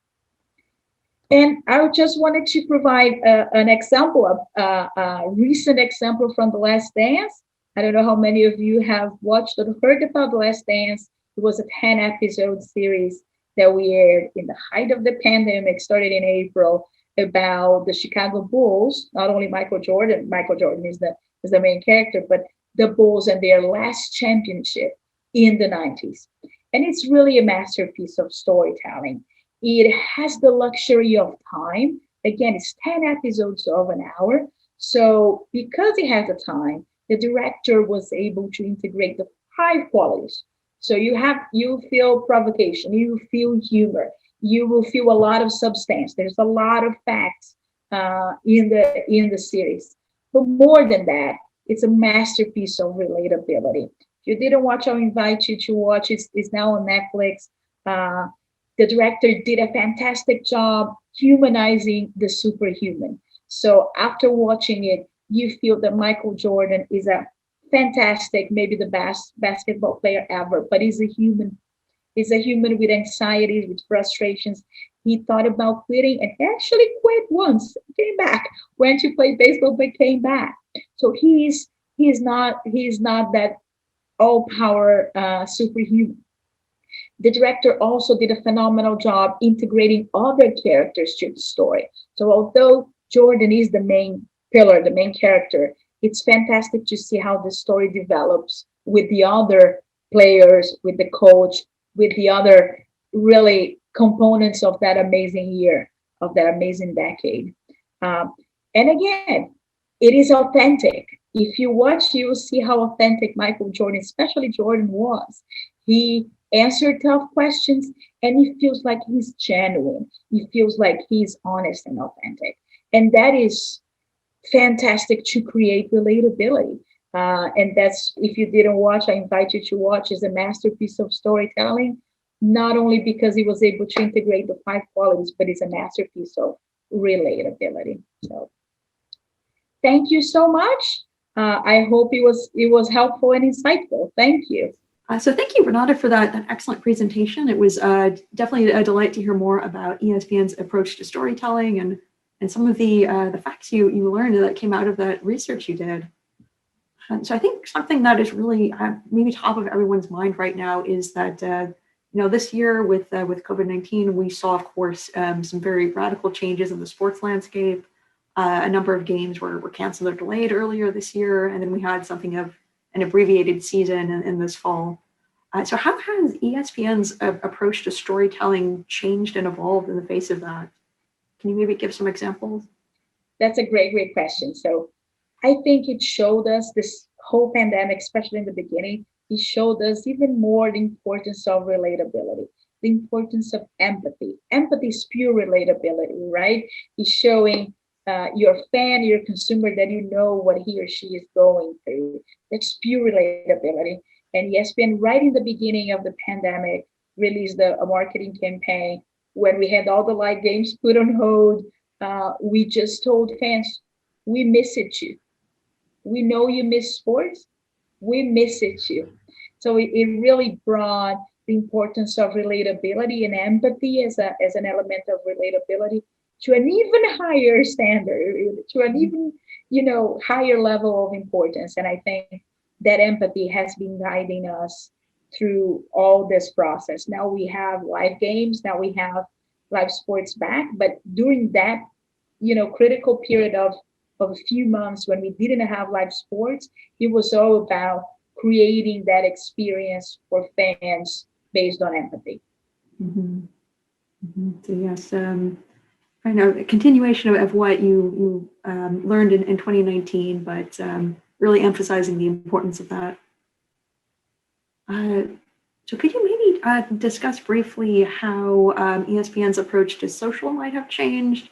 And I just wanted to provide an example, a recent example from The Last Dance. I don't know how many of you have watched or heard about The Last Dance. It was a 10-episode series that we aired in the height of the pandemic, started in April, about the Chicago Bulls. Not only Michael Jordan is the main character, but the Bulls and their last championship in the 90s. And it's really a masterpiece of storytelling. It has the luxury of time. Again, it's 10 episodes of an hour. So because it has the time, the director was able to integrate the 5 qualities. So you feel provocation, you feel humor, you will feel a lot of substance. There's a lot of facts in the series. But more than that, it's a masterpiece of relatability. If you didn't watch, I'll invite you to watch. It's now on Netflix. The director did a fantastic job humanizing the superhuman. So after watching it, you feel that Michael Jordan is a fantastic, maybe the best basketball player ever, but he's a human. He's a human with anxieties, with frustrations. He thought about quitting and actually quit once, came back, went to play baseball, but came back. So he's not that all power superhuman. The director also did a phenomenal job integrating other characters to the story. So although Jordan is the main pillar, the main character, it's fantastic to see how the story develops with the other players, with the coach, with the other really components of that amazing year, of that amazing decade. And again, it is authentic. If you watch, you will see how authentic Michael Jordan, especially Jordan, was. He answered tough questions and he feels like he's genuine. He feels like he's honest and authentic. And that is fantastic to create relatability. And that's, if you didn't watch, I invite you to watch. It's a masterpiece of storytelling, not only because he was able to integrate the 5 qualities, but it's a masterpiece of relatability. So thank you so much. I hope it was helpful and insightful. Thank you. So thank you, Renata, for that excellent presentation. It was definitely a delight to hear more about ESPN's approach to storytelling and some of the facts you learned that came out of that research you did. So I think something that is really maybe top of everyone's mind right now is that this year with COVID-19, we saw, of course, some very radical changes in the sports landscape. A number of games were canceled or delayed earlier this year, and then we had something of an abbreviated season in this fall. So how has ESPN's approach to storytelling changed and evolved in the face of that? Can you maybe give some examples? That's a great question. So I think it showed us, this whole pandemic, especially in the beginning, it showed us even more the importance of relatability, the importance of empathy. Empathy is pure relatability, right? It's showing your fan, your consumer, that you know what he or she is going through. That's pure relatability. And ESPN, right in the beginning of the pandemic, released a marketing campaign when we had all the live games put on hold. We just told fans, we miss it you. We know you miss sports. We miss it you. So it really brought the importance of relatability and empathy as an element of relatability to an even higher standard, to an even higher level of importance. And I think that empathy has been guiding us through all this process. Now we have live games, now we have live sports back, but during that critical period of a few months when we didn't have live sports, it was all about creating that experience for fans based on empathy. Mm-hmm. Mm-hmm. So yes, I know a continuation of what you learned in 2019, but really emphasizing the importance of that. So could you maybe discuss briefly how ESPN's approach to social might have changed?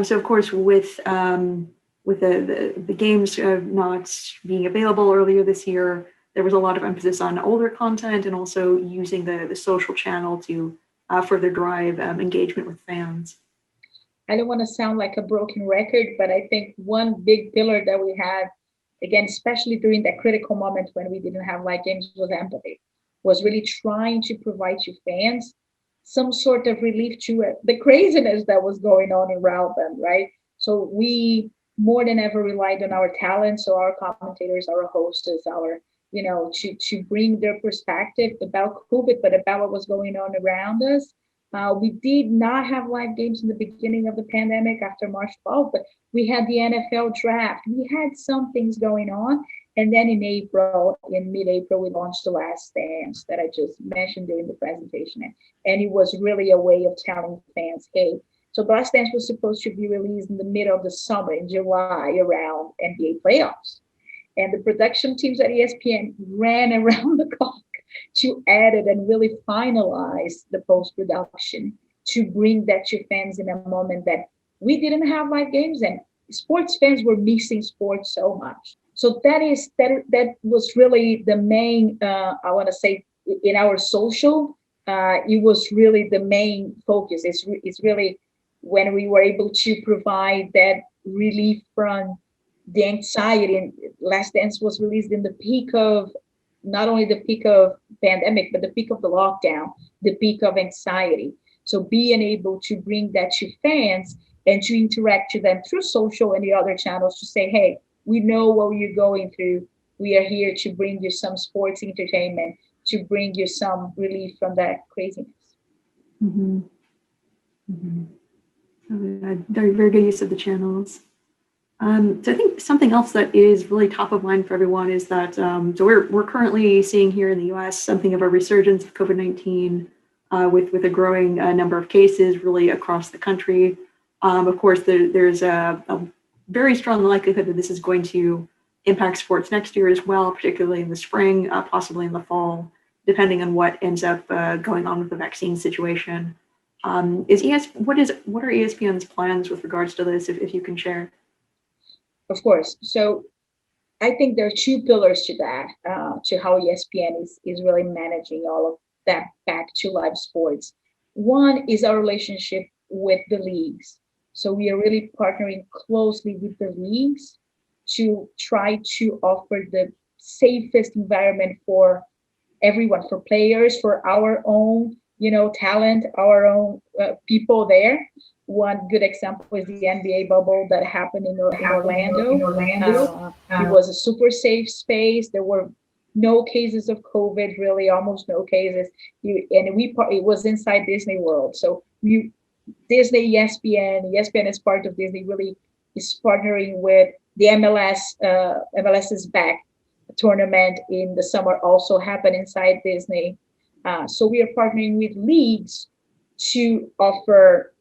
So of course, with with the games not being available earlier this year, there was a lot of emphasis on older content and also using the social channel to further drive engagement with fans. I don't want to sound like a broken record, but I think one big pillar that we had, again, especially during that critical moment when we didn't have live games, was empathy, was really trying to provide to fans some sort of relief to it, the craziness that was going on around them, right? So we more than ever relied on our talent, so our commentators, our hosts, our, to bring their perspective about COVID, but about what was going on around us. We did not have live games in the beginning of the pandemic after March 12th, but we had the NFL draft. We had some things going on. And then in mid-April, we launched The Last Dance that I just mentioned during the presentation. And it was really a way of telling fans, hey, so The Last Dance was supposed to be released in the middle of the summer, in July, around NBA playoffs. And the production teams at ESPN ran around the clock to edit and really finalize the post-production to bring that to fans in a moment that we didn't have live games and sports fans were missing sports so much. So that was really the main, I want to say, in our social, it was really the main focus. It's really when we were able to provide that relief from the anxiety. And Last Dance was released in the peak of, not only the peak of pandemic, but the peak of the lockdown, the peak of anxiety. So being able to bring that to fans and to interact to them through social and the other channels to say, hey, we know what you're going through. We are here to bring you some sports entertainment, to bring you some relief from that craziness. Mm-hmm. Mm-hmm. Very, very good use of the channels. So I think something else that is really top of mind for everyone is that so we're currently seeing here in the U.S. something of a resurgence of COVID-19 with a growing number of cases really across the country. Of course, there's a very strong likelihood that this is going to impact sports next year as well, particularly in the spring, possibly in the fall, depending on what ends up going on with the vaccine situation. What are ESPN's plans with regards to this, if you can share? Of course. So I think there are two pillars to that, to how ESPN is really managing all of that back to live sports. One is our relationship with the leagues. So we are really partnering closely with the leagues to try to offer the safest environment for everyone, for players, for our own, talent, our own people there. One good example is the NBA bubble that happened in Orlando. It was a super safe space. There were no cases of COVID, really, almost no cases. It was inside Disney World. So Disney, ESPN is part of Disney, really is partnering with the MLS. MLS is back tournament in the summer also happened inside Disney. So we are partnering with leagues to offer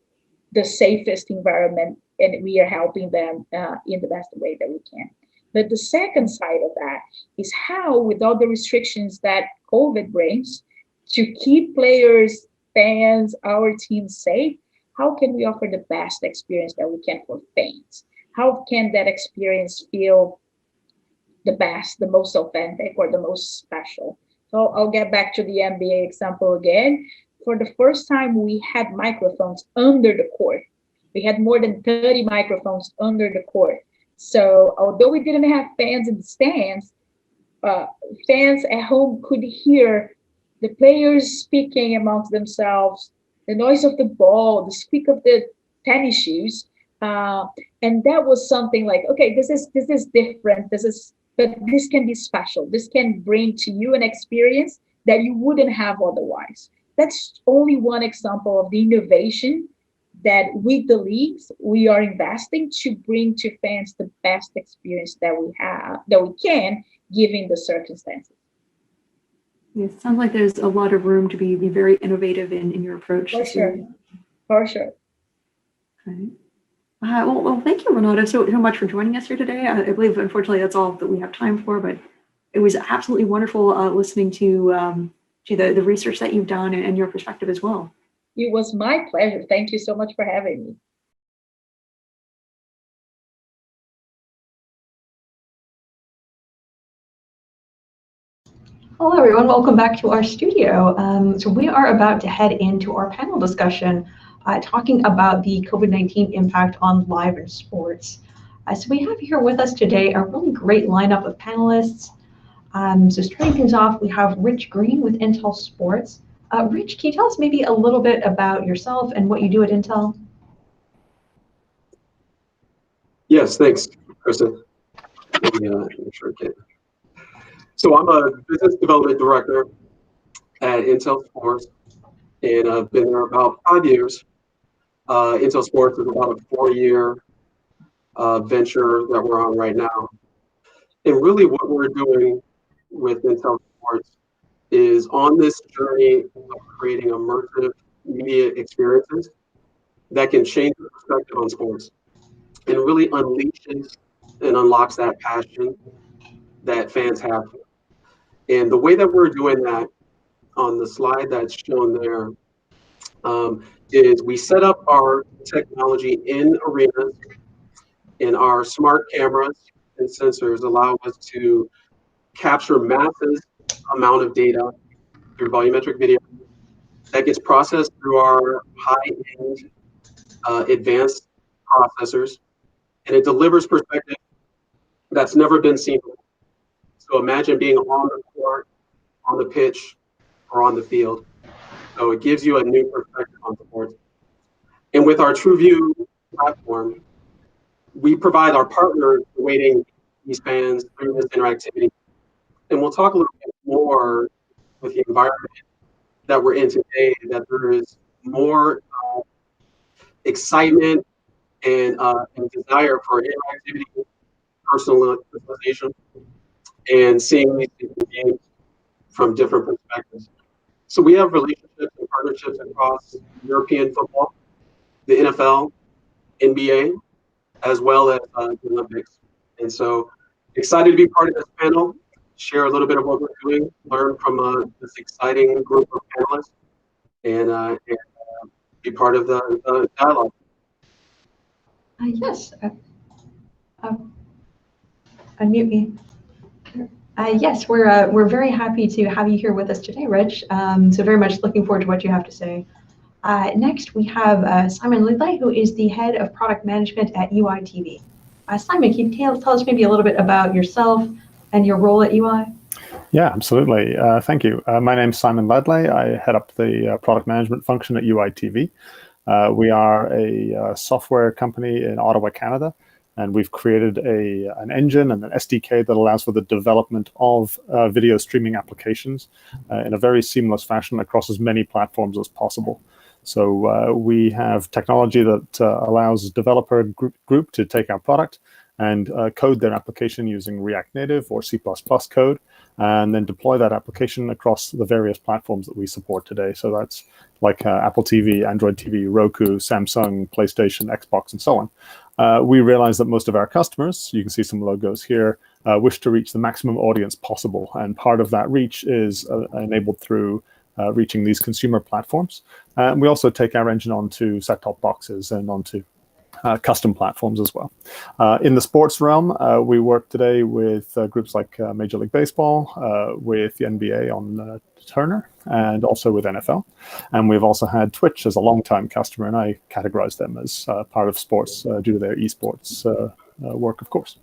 the safest environment, and we are helping them in the best way that we can. But the second side of that is how, with all the restrictions that COVID brings, to keep players, fans, our team safe, how can we offer the best experience that we can for fans? How can that experience feel the best, the most authentic, or the most special? So I'll get back to the NBA example again. For the first time, we had microphones under the court. We had more than 30 microphones under the court. So although we didn't have fans in the stands, fans at home could hear the players speaking amongst themselves, the noise of the ball, the squeak of the tennis shoes. And that was something like, okay, this is different. But this can be special. This can bring to you an experience that you wouldn't have otherwise. That's only one example of the innovation that with the leagues, we are investing to bring to fans the best experience that we can, given the circumstances. Yes, it sounds like there's a lot of room to be very innovative in your approach. For sure. Okay. Well, thank you, Renato, so much for joining us here today. I believe, unfortunately, that's all that we have time for, but it was absolutely wonderful listening to the research that you've done and your perspective as well. It was my pleasure. Thank you so much for having me. Hello, everyone. Welcome back to our studio. So we are about to head into our panel discussion, talking about the COVID-19 impact on live and sports. So we have here with us today a really great lineup of panelists. So starting things off, we have Rich Green with Intel Sports. Rich, can you tell us maybe a little bit about yourself and what you do at Intel? Yes, thanks, Kristen. So I'm a business development director at Intel Sports, and I've been there about 5 years. Intel Sports is about a 4-year venture that we're on right now. And really what we're doing with Intel Sports is on this journey of creating immersive media experiences that can change the perspective on sports and really unleashes and unlocks that passion that fans have. And the way that we're doing that on the slide that's shown there is we set up our technology in arenas, and our smart cameras and sensors allow us to capture massive amount of data through volumetric video that gets processed through our high-end advanced processors, and it delivers perspective that's never been seen before. So imagine being on the court, on the pitch, or on the field. So it gives you a new perspective on sports. And with our TrueView platform, we provide our partners awaiting these fans through this interactivity. And we'll talk a little bit more with the environment that we're in today, that there is more excitement and desire for interactivity, personalization, and seeing these different games from different perspectives. So we have relationships and partnerships across European football, the NFL, NBA, as well as the Olympics. And so excited to be part of this panel, share a little bit of what we're doing, learn from this exciting group of panelists, and be part of the dialogue. Yes. Unmute me. Yes, we're very happy to have you here with us today, Rich. So very much looking forward to what you have to say. Next, we have Simon Lidley, who is the head of product management at UI TV. Simon, can you tell us maybe a little bit about yourself and your role at UI? Yeah, absolutely. Thank you. My name's Simon Ledley. I head up the product management function at UI TV. We are a software company in Ottawa, Canada, and we've created an engine and an SDK that allows for the development of video streaming applications in a very seamless fashion across as many platforms as possible. So we have technology that allows a developer group to take our product and code their application using React Native or C++ code, and then deploy that application across the various platforms that we support today. So that's like Apple TV, Android TV, Roku, Samsung, PlayStation, Xbox, and so on. We realize that most of our customers, you can see some logos here, wish to reach the maximum audience possible. And part of that reach is enabled through reaching these consumer platforms. We also take our engine onto set-top boxes and onto custom platforms as well. In the sports realm, we work today with groups like Major League Baseball, with the NBA on Turner, and also with NFL. And we've also had Twitch as a longtime customer, and I categorize them as part of sports due to their esports work, of course.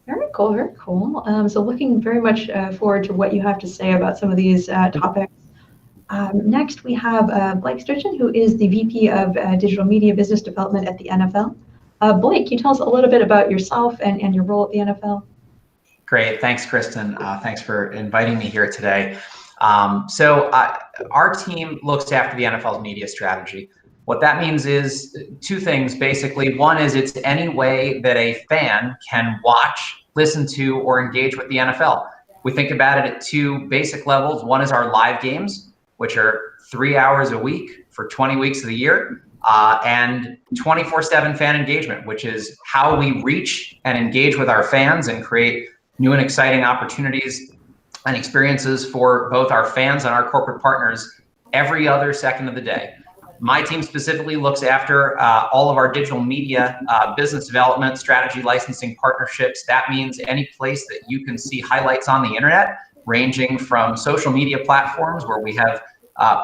Very cool, very cool. So looking very much forward to what you have to say about some of these topics. Next, we have Blake Sturgeon, who is the VP of Digital Media Business Development at the NFL. Blake, can you tell us a little bit about yourself and your role at the NFL? Great, thanks, Kristen. Thanks for inviting me here today. So our team looks after the NFL's media strategy. What that means is two things, basically. One is it's any way that a fan can watch, listen to, or engage with the NFL. We think about it at two basic levels. One is our live games, which are 3 hours a week for 20 weeks of the year, and 24/7 fan engagement, which is how we reach and engage with our fans and create new and exciting opportunities and experiences for both our fans and our corporate partners every other second of the day. My team specifically looks after all of our digital media, business development, strategy, licensing, partnerships. That means any place that you can see highlights on the internet, ranging from social media platforms where we have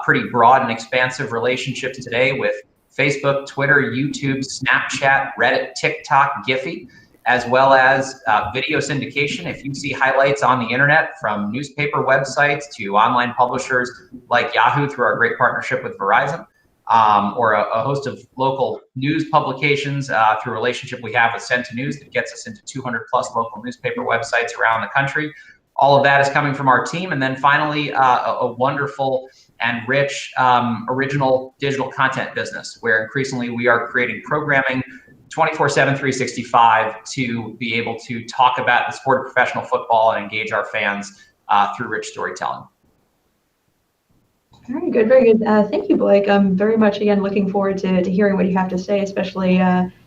pretty broad and expansive relationships today with Facebook, Twitter, YouTube, Snapchat, Reddit, TikTok, Giphy, as well as video syndication. If you see highlights on the internet from newspaper websites to online publishers like Yahoo through our great partnership with Verizon, or a host of local news publications through a relationship we have with Senta News that gets us into 200 plus local newspaper websites around the country. All of that is coming from our team. And then finally, a wonderful and rich original digital content business where increasingly we are creating programming 24/7, 365 to be able to talk about the sport of professional football and engage our fans through rich storytelling. Very good, very good. Thank you, Blake. I'm very much, again, looking forward to hearing what you have to say, especially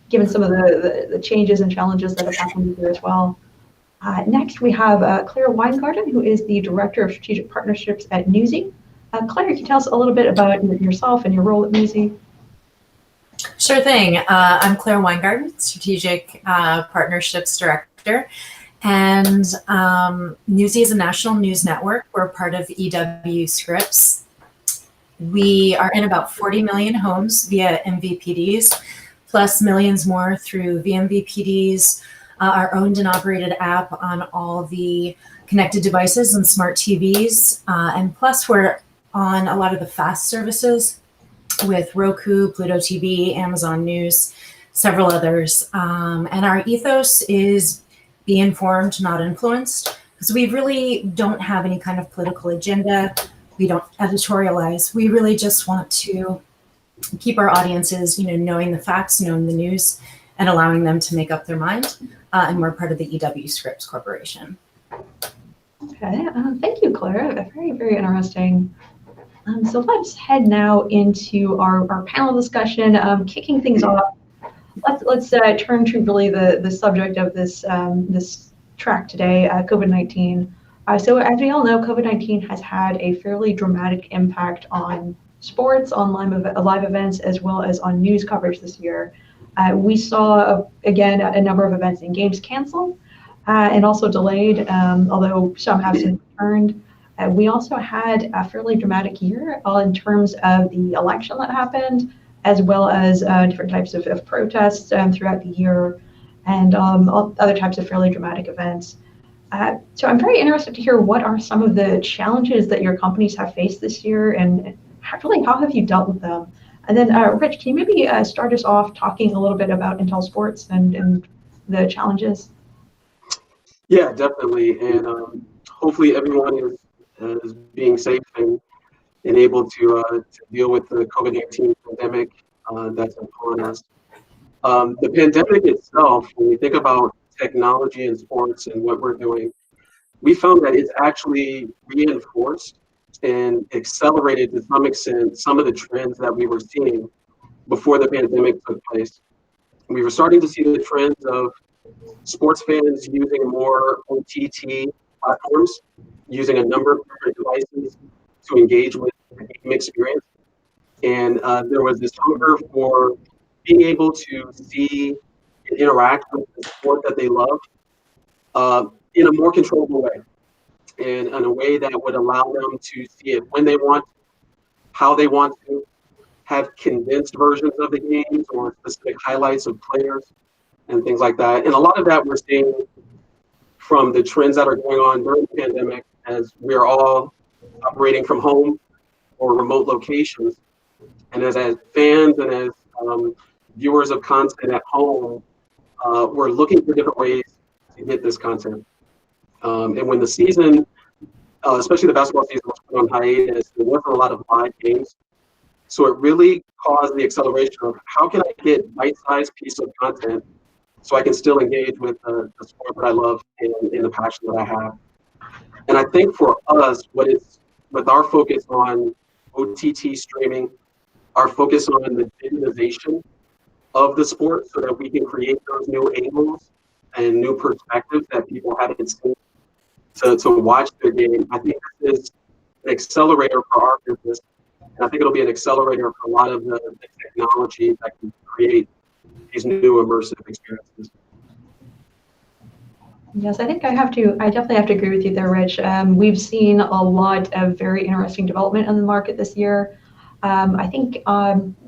given some of the changes and challenges that have happened here as well. Next, we have Claire Weingarten, who is the Director of Strategic Partnerships at Newsy. Claire, can you tell us a little bit about yourself and your role at Newsy? Sure thing. I'm Claire Weingarten, Strategic Partnerships Director. And Newsy is a national news network. We're part of EW Scripps. We are in about 40 million homes via MVPDs, plus millions more through VMVPDs, our owned and operated app on all the connected devices and smart TVs. And plus we're on a lot of the FAST services with Roku, Pluto TV, Amazon News, several others. And our ethos is be informed, not influenced, because we really don't have any kind of political agenda. We don't editorialize. We really just want to keep our audiences, knowing the facts, knowing the news, and allowing them to make up their mind. And we're part of the EW Scripps Corporation. Okay, thank you, Claire. Very, very interesting. So let's head now into our panel discussion. Kicking things off, let's turn to really the subject of this this track today, COVID-19. So as we all know, COVID-19 has had a fairly dramatic impact on sports, on live events, as well as on news coverage this year. We saw, again, a number of events and games canceled and also delayed, although some have since returned. We also had a fairly dramatic year in terms of the election that happened, as well as different types of protests throughout the year, and other types of fairly dramatic events. So I'm very interested to hear what are some of the challenges that your companies have faced this year, and how have you dealt with them? And then, Rich, can you maybe start us off talking a little bit about Intel Sports and the challenges? Yeah, definitely. And hopefully everyone is being safe and able to deal with the COVID-19 pandemic that's upon us. The pandemic itself, when we think about technology in sports and what we're doing, we found that it's actually reinforced and accelerated to some extent some of the trends that we were seeing before the pandemic took place. We were starting to see the trends of sports fans using more OTT platforms, using a number of different devices to engage with the game experience. And there was this hunger for being able to see and interact with the sport that they love in a more controllable way, and in a way that would allow them to see it when they want, how they want to, have condensed versions of the games or specific highlights of players and things like that. And a lot of that we're seeing from the trends that are going on during the pandemic as we're all operating from home or remote locations. And as fans and as viewers of content at home, we're looking for different ways to get this content. And when the season, especially the basketball season, was put on hiatus, there wasn't a lot of live games. So it really caused the acceleration of how can I get bite-sized piece of content so I can still engage with the sport that I love and the passion that I have. And I think for us, with our focus on OTT streaming, our focus on the digitization of the sport so that we can create those new angles and new perspectives that people haven't seen to watch their game, I think this is an accelerator for our business And I think it'll be an accelerator for a lot of the technology that can create these new immersive experiences. Yes, I think I definitely have to agree with you there, Rich. We've seen a lot of very interesting development in the market this year. I think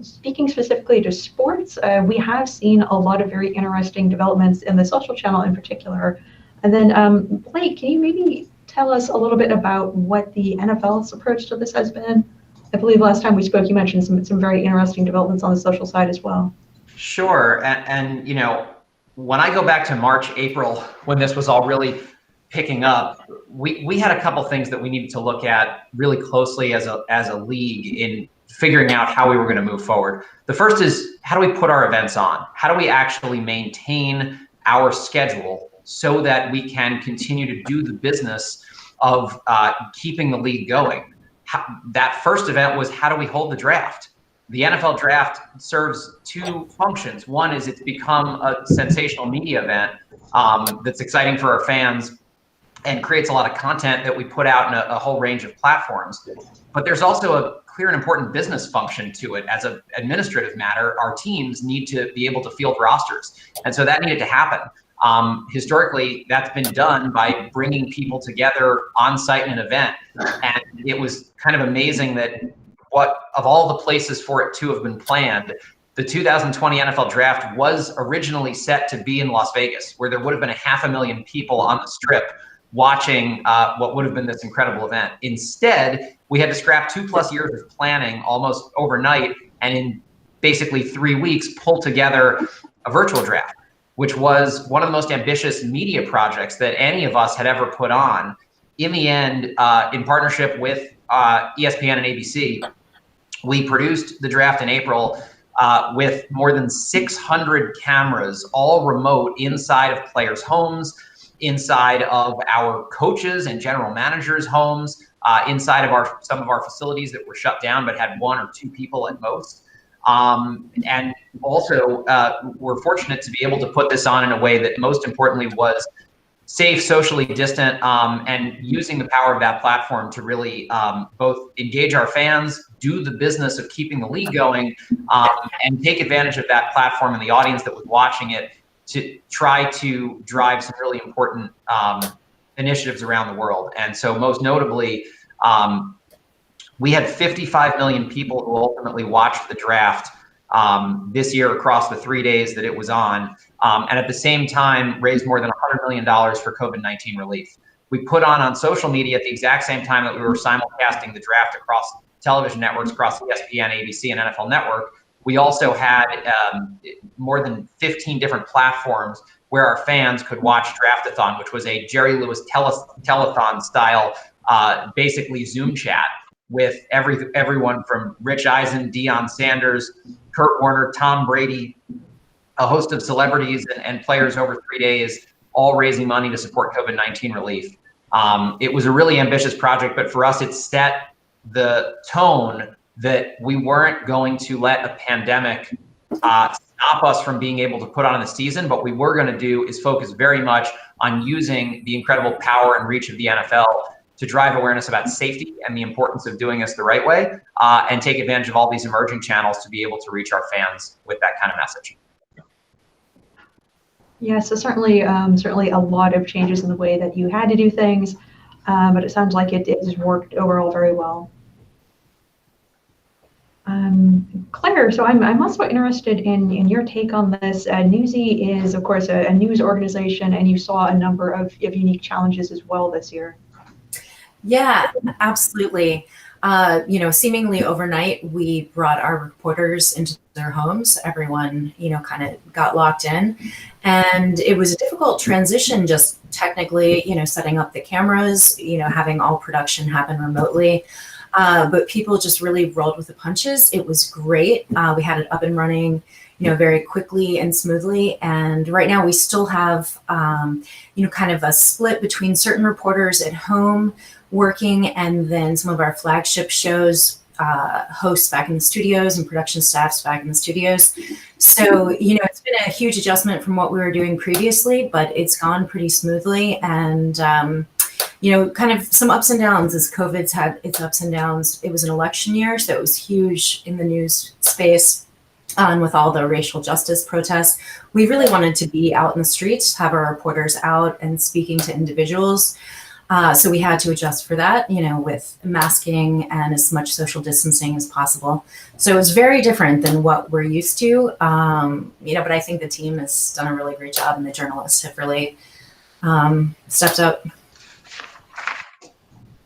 speaking specifically to sports, we have seen a lot of very interesting developments in the social channel in particular. And then Blake, can you maybe tell us a little bit about what the NFL's approach to this has been? I believe last time we spoke, you mentioned some very interesting developments on the social side as well. Sure, and you know, when I go back to March, April, when this was all really picking up, we had a couple things that we needed to look at really closely as a league in figuring out how we were going to move forward. The first is, how do we put our events on? How do we actually maintain our schedule so that we can continue to do the business of keeping the league going? That first event was, how do we hold the draft? The NFL draft serves two functions. One is it's become a sensational media event that's exciting for our fans and creates a lot of content that we put out in a whole range of platforms. But there's also a clear and important business function to it. As an administrative matter, our teams need to be able to field rosters. And so that needed to happen. Historically, that's been done by bringing people together on site in an event. And it was kind of amazing that of all the places for it to have been planned, the 2020 NFL draft was originally set to be in Las Vegas, where there would have been 500,000 people on the strip watching what would have been this incredible event. Instead, we had to scrap 2+ years of planning almost overnight, and in basically 3 weeks, pull together a virtual draft, which was one of the most ambitious media projects that any of us had ever put on. In the end, in partnership with ESPN and ABC, we produced the draft in April with more than 600 cameras, all remote, inside of players' homes, inside of our coaches and general managers' homes, inside of some of our facilities that were shut down but had 1 or 2 people at most. And also, we're fortunate to be able to put this on in a way that most importantly was safe, socially distant, and using the power of that platform to really both engage our fans, do the business of keeping the league going, and take advantage of that platform and the audience that was watching it to try to drive some really important initiatives around the world. And so most notably, we had 55 million people who ultimately watched the draft this year across the 3 days that it was on. And at the same time, raised more than $100 million for COVID-19 relief. We put on social media at the exact same time that we were simulcasting the draft across television networks, across ESPN, ABC, and NFL Network. We also had more than 15 different platforms where our fans could watch Draftathon, which was a Jerry Lewis telethon style, basically Zoom chat with everyone from Rich Eisen, Deion Sanders, Kurt Warner, Tom Brady, a host of celebrities and players over 3 days, all raising money to support COVID-19 relief. It was a really ambitious project, but for us, it set the tone that we weren't going to let a pandemic stop us from being able to put on the season. What we were going to do is focus very much on using the incredible power and reach of the NFL to drive awareness about safety and the importance of doing this the right way, and take advantage of all these emerging channels to be able to reach our fans with that kind of message. Yeah, so certainly a lot of changes in the way that you had to do things, but it sounds like it has worked overall very well. Claire, so I'm also interested in your take on this. Newsy is, of course, a news organization, and you saw a number of unique challenges as well this year. Yeah, absolutely. Seemingly overnight, we brought our reporters into their homes. Everyone, kind of got locked in. And it was a difficult transition, just technically, setting up the cameras, having all production happen remotely. But people just really rolled with the punches. It was great. We had it up and running, very quickly and smoothly. And right now we still have, kind of a split between certain reporters at home working, and then some of our flagship shows, hosts back in the studios and production staffs back in the studios. So, it's been a huge adjustment from what we were doing previously, but it's gone pretty smoothly. And, kind of some ups and downs as COVID's had its ups and downs. It was an election year, so it was huge in the news space. And with all the racial justice protests, we really wanted to be out in the streets, have our reporters out and speaking to individuals. So we had to adjust for that, with masking and as much social distancing as possible. So it's very different than what we're used to, but I think the team has done a really great job and the journalists have really stepped up.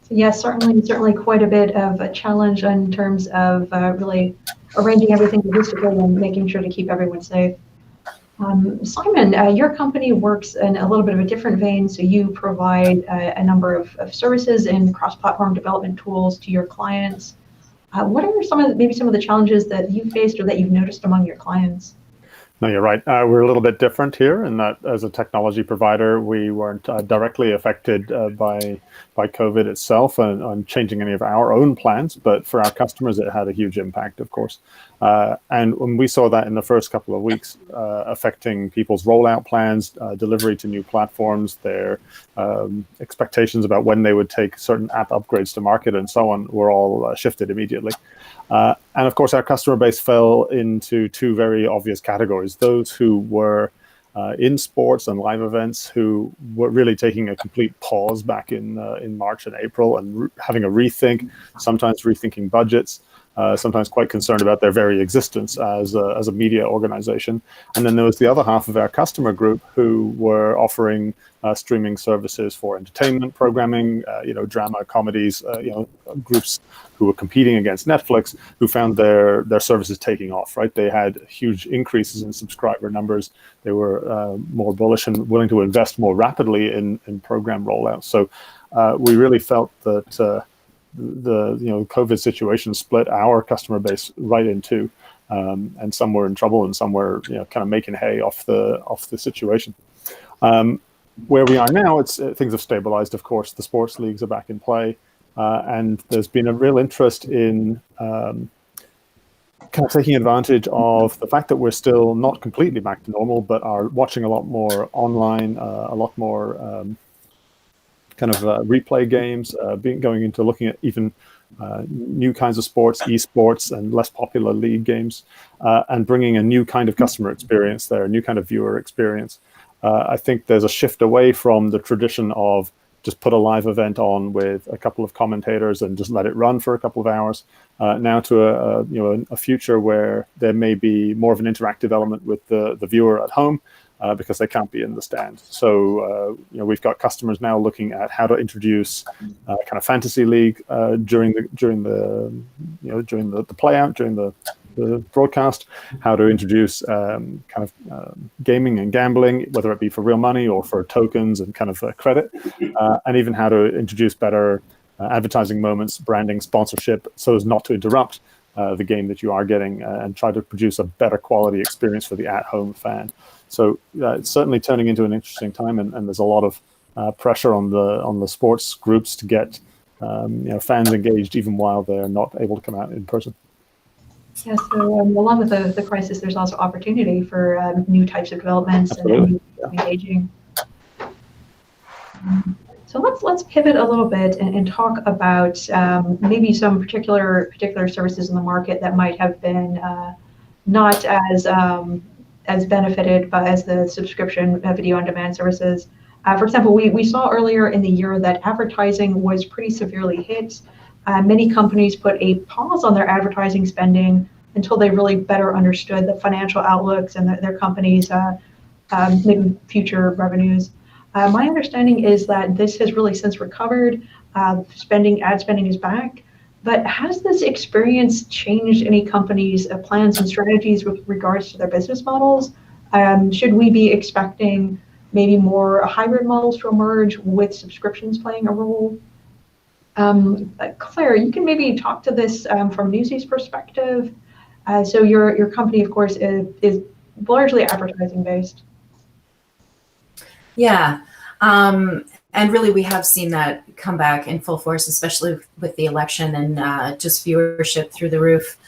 Yes, certainly quite a bit of a challenge in terms of really arranging everything logistically and making sure to keep everyone safe. Simon, your company works in a little bit of a different vein, so you provide a number of services and cross-platform development tools to your clients. What are some of the challenges that you faced or that you've noticed among your clients? No, you're right. We're a little bit different here in that as a technology provider, we weren't directly affected by COVID itself and changing any of our own plans. But for our customers, it had a huge impact, of course. And when we saw that in the first couple of weeks, affecting people's rollout plans, delivery to new platforms, their expectations about when they would take certain app upgrades to market and so on, were all shifted immediately. And of course, our customer base fell into two very obvious categories. Those who were in sports and live events, who were really taking a complete pause back in March and April and having a rethink, sometimes rethinking budgets, sometimes quite concerned about their very existence as a media organization. And then there was the other half of our customer group who were offering streaming services for entertainment programming, drama, comedies, groups who were competing against Netflix, who found their services taking off, right? They had huge increases in subscriber numbers. They were more bullish and willing to invest more rapidly in program rollouts. So we really felt that the COVID situation split our customer base right in two, and some were in trouble and some were kind of making hay off the situation. Where we are now, things have stabilized. Of course, the sports leagues are back in play, and there's been a real interest in kind of taking advantage of the fact that we're still not completely back to normal, but are watching a lot more online, a lot more replay games, going into looking at even new kinds of sports, esports, and less popular league games, and bringing a new kind of customer experience there, a new kind of viewer experience. I think there's a shift away from the tradition of just put a live event on with a couple of commentators and just let it run for a couple of hours, now to a future where there may be more of an interactive element with the viewer at home, because they can't be in the stand. So we've got customers now looking at how to introduce kind of fantasy league during the play out, during the broadcast, how to introduce gaming and gambling, whether it be for real money or for tokens and kind of credit, and even how to introduce better advertising moments, branding, sponsorship, so as not to interrupt the game that you are getting, and try to produce a better quality experience for the at-home fan. So it's certainly turning into an interesting time, and there's a lot of pressure on the sports groups to get fans engaged even while they're not able to come out in person. Yeah, so along with the crisis, there's also opportunity for new types of developments. Absolutely. And engaging. So let's pivot a little bit and talk about maybe some particular services in the market that might have been not as benefited as the subscription video on demand services. For example, we saw earlier in the year that advertising was pretty severely hit. Many companies put a pause on their advertising spending until they really better understood the financial outlooks and their companies' maybe future revenues. My understanding is that this has really since recovered. Ad spending is back. But has this experience changed any companies' plans and strategies with regards to their business models? Should we be expecting maybe more hybrid models to emerge with subscriptions playing a role? Claire, you can maybe talk to this from Newsy's perspective. So your company, of course, is largely advertising based. Yeah, and really we have seen that come back in full force, especially with the election and just viewership through the roof.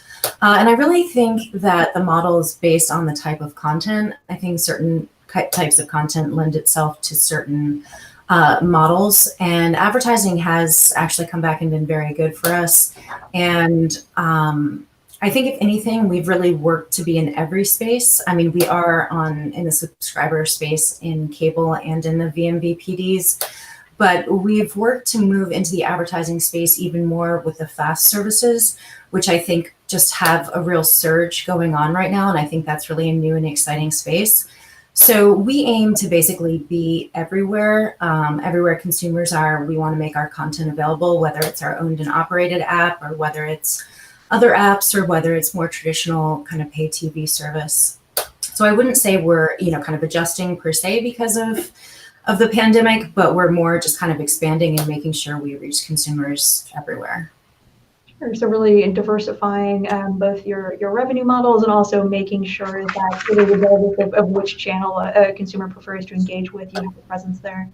And I really think that the model is based on the type of content. I think certain types of content lend itself to certain models, and advertising has actually come back and been very good for us. And I think if anything, we've really worked to be in every space. I mean, we are in the subscriber space in cable and in the VMVPDs, but we've worked to move into the advertising space even more with the FAST services, which I think just have a real surge going on right now. And I think that's really a new and exciting space. So we aim to basically be everywhere, everywhere consumers are. We want to make our content available, whether it's our owned and operated app or whether it's other apps or whether it's more traditional kind of pay TV service. So I wouldn't say we're, kind of adjusting per se because of the pandemic, but we're more just kind of expanding and making sure we reach consumers everywhere. Sure. So really diversifying both your revenue models and also making sure that regardless of which channel a consumer prefers to engage with, you have a presence there.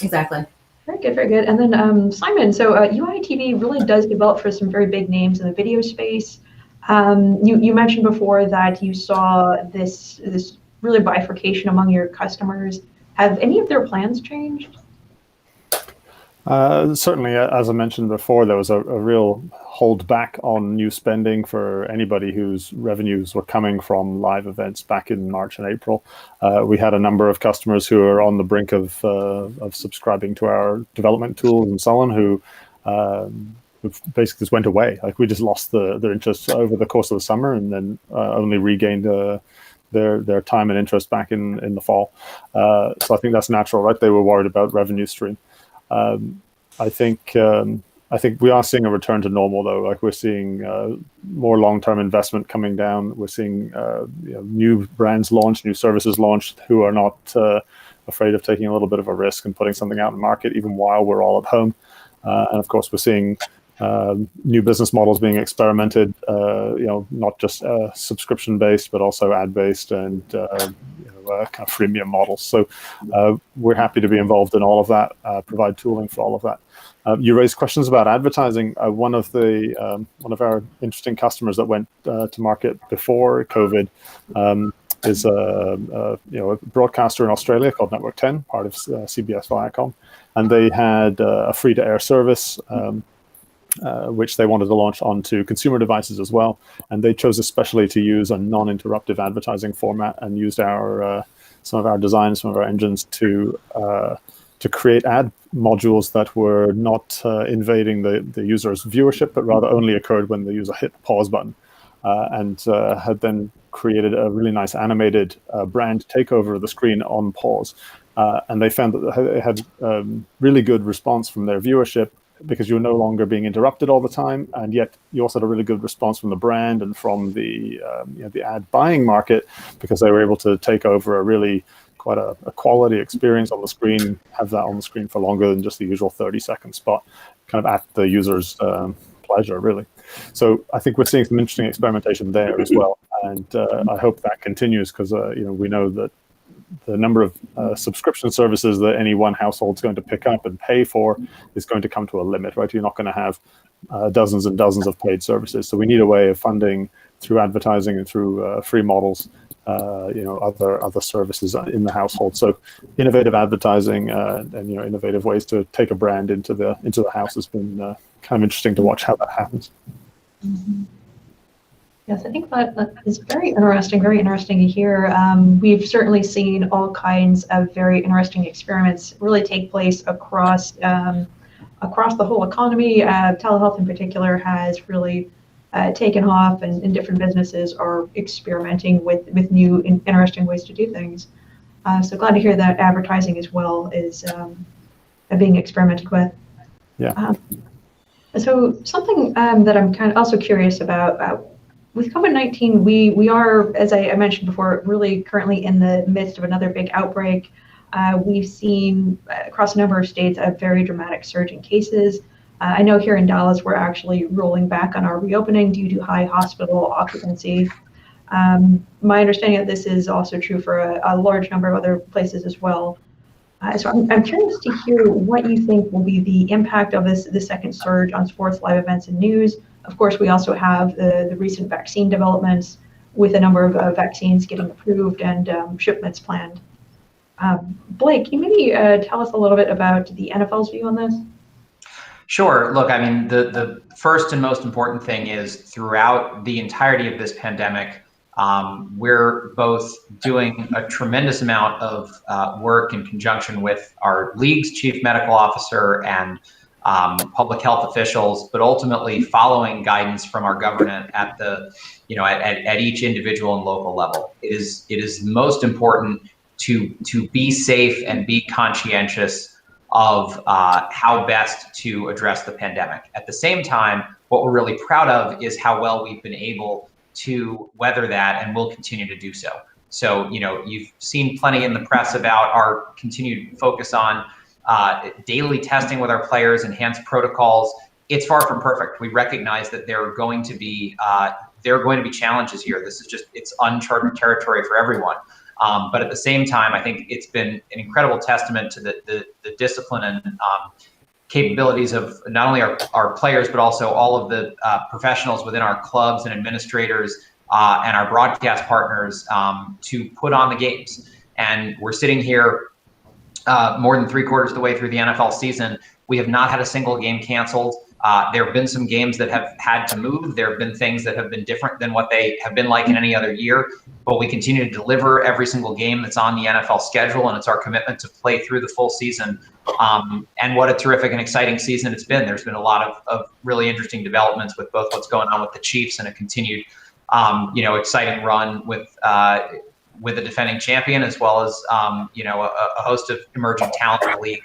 Exactly. Very good, very good. And then Simon, so UITV really does develop for some very big names in the video space. You mentioned before that you saw this really bifurcation among your customers. Have any of their plans changed? Certainly, as I mentioned before, there was a real hold back on new spending for anybody whose revenues were coming from live events back in March and April. We had a number of customers who are on the brink of subscribing to our development tools and so on, who basically just went away. Like, we just lost their interest over the course of the summer, and then only regained their time and interest back in the fall. So I think that's natural, right? They were worried about revenue stream. I think we are seeing a return to normal, though. Like, we're seeing more long-term investment coming down. We're seeing new brands launch, new services launched, who are not afraid of taking a little bit of a risk and putting something out in the market, even while we're all at home. And of course, we're seeing new business models being experimented. Not just subscription-based, but also ad-based and kind of freemium models. So we're happy to be involved in all of that, provide tooling for all of that. You raised questions about advertising. One of our interesting customers that went to market before COVID is a broadcaster in Australia called Network 10, part of CBS Viacom, and they had a free-to-air service, which they wanted to launch onto consumer devices as well. And they chose especially to use a non-interruptive advertising format and used some of our designs, some of our engines to create ad modules that were not invading the user's viewership, but rather only occurred when the user hit the pause button, and had then created a really nice animated brand takeover of the screen on pause. And they found that they had really good response from their viewership, because you're no longer being interrupted all the time, and yet you also had a really good response from the brand and from the ad buying market, because they were able to take over a really quite a quality experience on the screen, have that on the screen for longer than just the usual 30-second spot, kind of at the user's pleasure, really. So I think we're seeing some interesting experimentation there as well, and I hope that continues, because we know that the number of subscription services that any one household is going to pick up and pay for is going to come to a limit, right? You're not going to have dozens and dozens of paid services. So we need a way of funding through advertising and through free models, other services in the household. So innovative advertising and innovative ways to take a brand into the house has been kind of interesting to watch how that happens. Mm-hmm. Yes, I think that is very interesting to hear. We've certainly seen all kinds of very interesting experiments really take place across the whole economy. Telehealth in particular has really taken off, and different businesses are experimenting with new and interesting ways to do things. So glad to hear that advertising as well is being experimented with. Yeah. So something that I'm kind of also curious about, with COVID-19, we are, as I mentioned before, really currently in the midst of another big outbreak. We've seen across a number of states a very dramatic surge in cases. I know here in Dallas, we're actually rolling back on our reopening due to high hospital occupancy. My understanding of this is also true for a large number of other places as well. So I'm curious to hear what you think will be the impact of the second surge on sports, live events, and news. Of course, we also have the recent vaccine developments, with a number of vaccines getting approved and shipments planned. Blake, can you maybe tell us a little bit about the NFL's view on this? Sure. Look, I mean, the first and most important thing is throughout the entirety of this pandemic, we're both doing a tremendous amount of work in conjunction with our league's chief medical officer and public health officials, but ultimately following guidance from our government at the, at each individual and local level. It is most important to be safe and be conscientious of how best to address the pandemic. At the same time, what we're really proud of is how well we've been able to weather that, and we'll continue to do so. So, you've seen plenty in the press about our continued focus on daily testing with our players, enhanced protocols. It's far from perfect. We recognize that there are going to be challenges here. This is it's uncharted territory for everyone. But at the same time, I think it's been an incredible testament to the discipline and capabilities of not only our players, but also all of the professionals within our clubs and administrators and our broadcast partners to put on the games. And we're sitting here more than 3/4 of the way through the NFL season. We have not had a single game canceled. There have been some games that have had to move. There have been things that have been different than what they have been like in any other year, but we continue to deliver every single game that's on the NFL schedule, and it's our commitment to play through the full season. And what a terrific and exciting season it's been. There's been a lot of really interesting developments with both what's going on with the Chiefs and a continued, exciting run with the defending champion, as well as, a host of emerging talent in the league,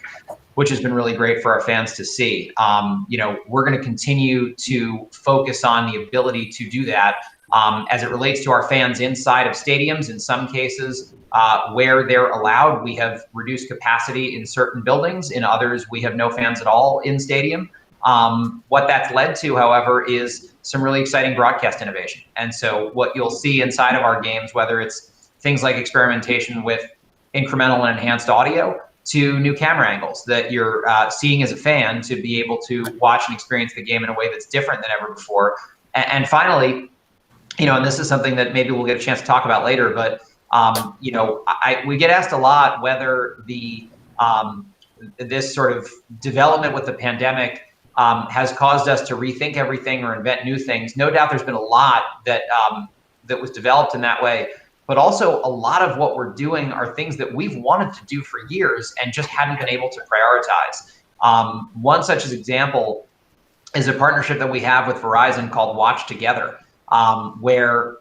which has been really great for our fans to see. We're going to continue to focus on the ability to do that as it relates to our fans inside of stadiums. In some cases, where they're allowed, we have reduced capacity in certain buildings. In others, we have no fans at all in stadium. What that's led to, however, is some really exciting broadcast innovation. And so what you'll see inside of our games, whether it's things like experimentation with incremental and enhanced audio, to new camera angles that you're seeing as a fan to be able to watch and experience the game in a way that's different than ever before. And finally, and this is something that maybe we'll get a chance to talk about later, but we get asked a lot whether this sort of development with the pandemic has caused us to rethink everything or invent new things. No doubt there's been a lot that was developed in that way. But also a lot of what we're doing are things that we've wanted to do for years and just hadn't been able to prioritize. One such example is a partnership that we have with Verizon called Watch Together, where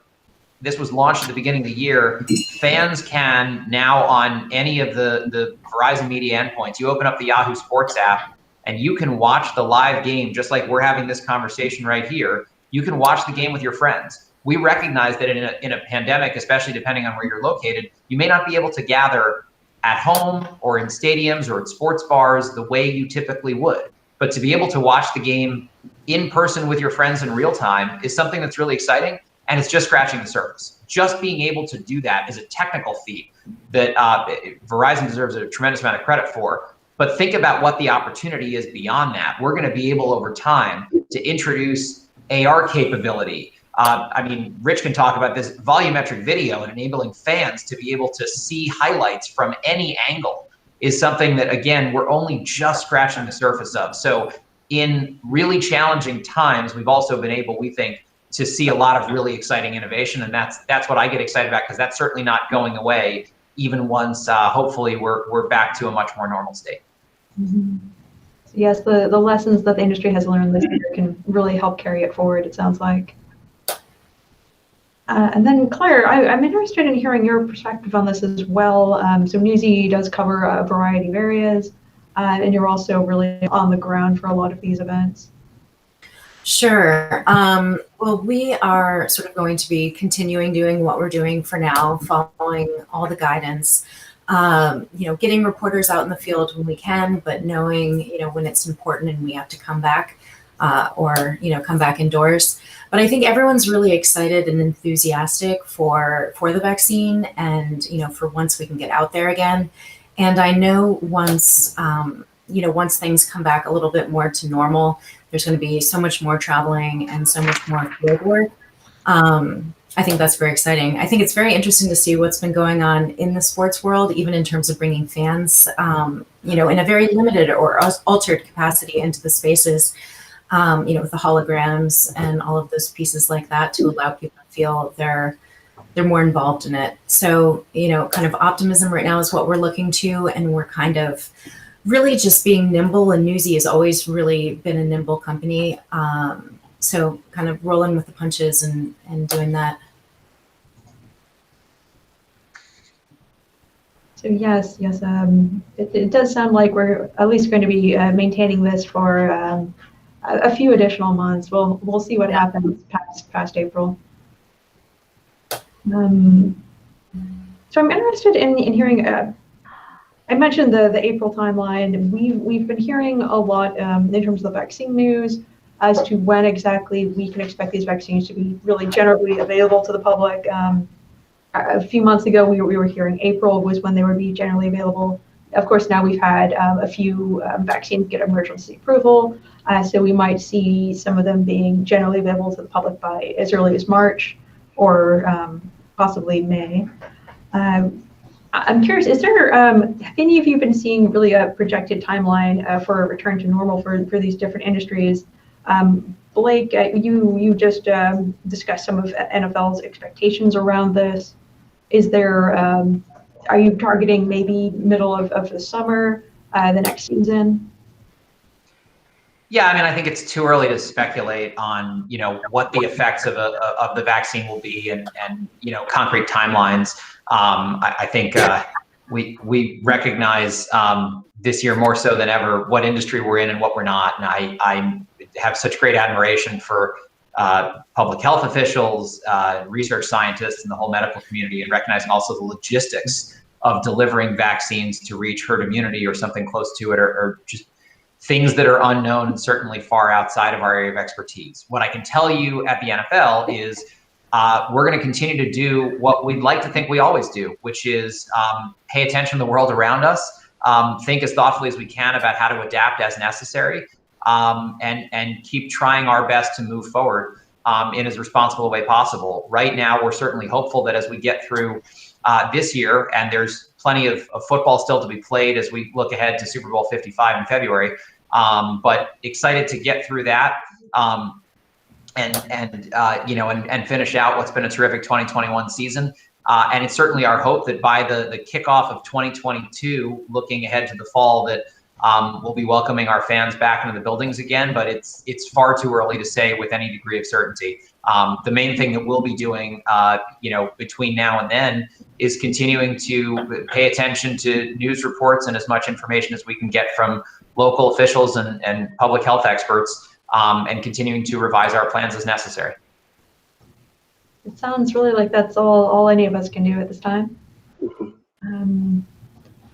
this was launched at the beginning of the year. Fans can now, on any of the Verizon media endpoints, you open up the Yahoo Sports app and you can watch the live game, just like we're having this conversation right here. You can watch the game with your friends. We recognize that in a pandemic, especially depending on where you're located, you may not be able to gather at home or in stadiums or at sports bars the way you typically would. But to be able to watch the game in person with your friends in real time is something that's really exciting, and it's just scratching the surface. Just being able to do that is a technical feat that Verizon deserves a tremendous amount of credit for. But think about what the opportunity is beyond that. We're going to be able over time to introduce AR capability. Rich can talk about this, volumetric video, and enabling fans to be able to see highlights from any angle is something that, again, we're only just scratching the surface of. So in really challenging times, we've also been able, we think, to see a lot of really exciting innovation. And that's what I get excited about, because that's certainly not going away, even once hopefully we're back to a much more normal state. Mm-hmm. Yes, the lessons that the industry has learned this year can really help carry it forward, it sounds like. And then Claire, I'm interested in hearing your perspective on this as well. So Newsy does cover a variety of areas, and you're also really on the ground for a lot of these events. Sure. Well, we are sort of going to be continuing doing what we're doing for now, following all the guidance, getting reporters out in the field when we can, but knowing, when it's important and we have to come back or come back indoors. But I think everyone's really excited and enthusiastic for the vaccine and, for once we can get out there again. And I know once things come back a little bit more to normal, there's going to be so much more traveling and so much more field work. I think that's very exciting. I think it's very interesting to see what's been going on in the sports world, even in terms of bringing fans, in a very limited or altered capacity into the spaces, with the holograms and all of those pieces like that to allow people to feel they're more involved in it. So, kind of optimism right now is what we're looking to, and we're kind of really just being nimble, and Newsy has always really been a nimble company. So kind of rolling with the punches and doing that. So yes, it does sound like we're at least going to be maintaining this for a few additional months. We'll see what happens past April. So I'm interested in hearing. I mentioned the April timeline. We've been hearing a lot in terms of the vaccine news as to when exactly we can expect these vaccines to be really generally available to the public. A few months ago, we were hearing April was when they would be generally available. Of course, now we've had a few vaccines get emergency approval, so we might see some of them being generally available to the public by as early as March or possibly May. I'm curious, is there, have any of you been seeing really a projected timeline for a return to normal for these different industries? Blake, you just discussed some of NFL's expectations around this. Is there, are you targeting maybe middle of the summer, the next season? Yeah, I mean, I think it's too early to speculate on, what the effects of the vaccine will be and concrete timelines. I think we recognize this year more so than ever what industry we're in and what we're not. And I have such great admiration for public health officials, research scientists, and the whole medical community, and recognizing also the logistics of delivering vaccines to reach herd immunity or something close to it, or just things that are unknown and certainly far outside of our area of expertise. What I can tell you at the NFL is we're going to continue to do what we'd like to think we always do, which is pay attention to the world around us, think as thoughtfully as we can about how to adapt as necessary, and keep trying our best to move forward in as responsible a way possible. Right now, we're certainly hopeful that as we get through this year, and there's plenty of football still to be played as we look ahead to Super Bowl 55 in February, but excited to get through that and finish out what's been a terrific 2021 season. And it's certainly our hope that by the kickoff of 2022, looking ahead to the fall, that we'll be welcoming our fans back into the buildings again, but it's far too early to say with any degree of certainty. The main thing that we'll be doing, between now and then is continuing to pay attention to news reports and as much information as we can get from local officials and public health experts, and continuing to revise our plans as necessary. It sounds really like that's all any of us can do at this time.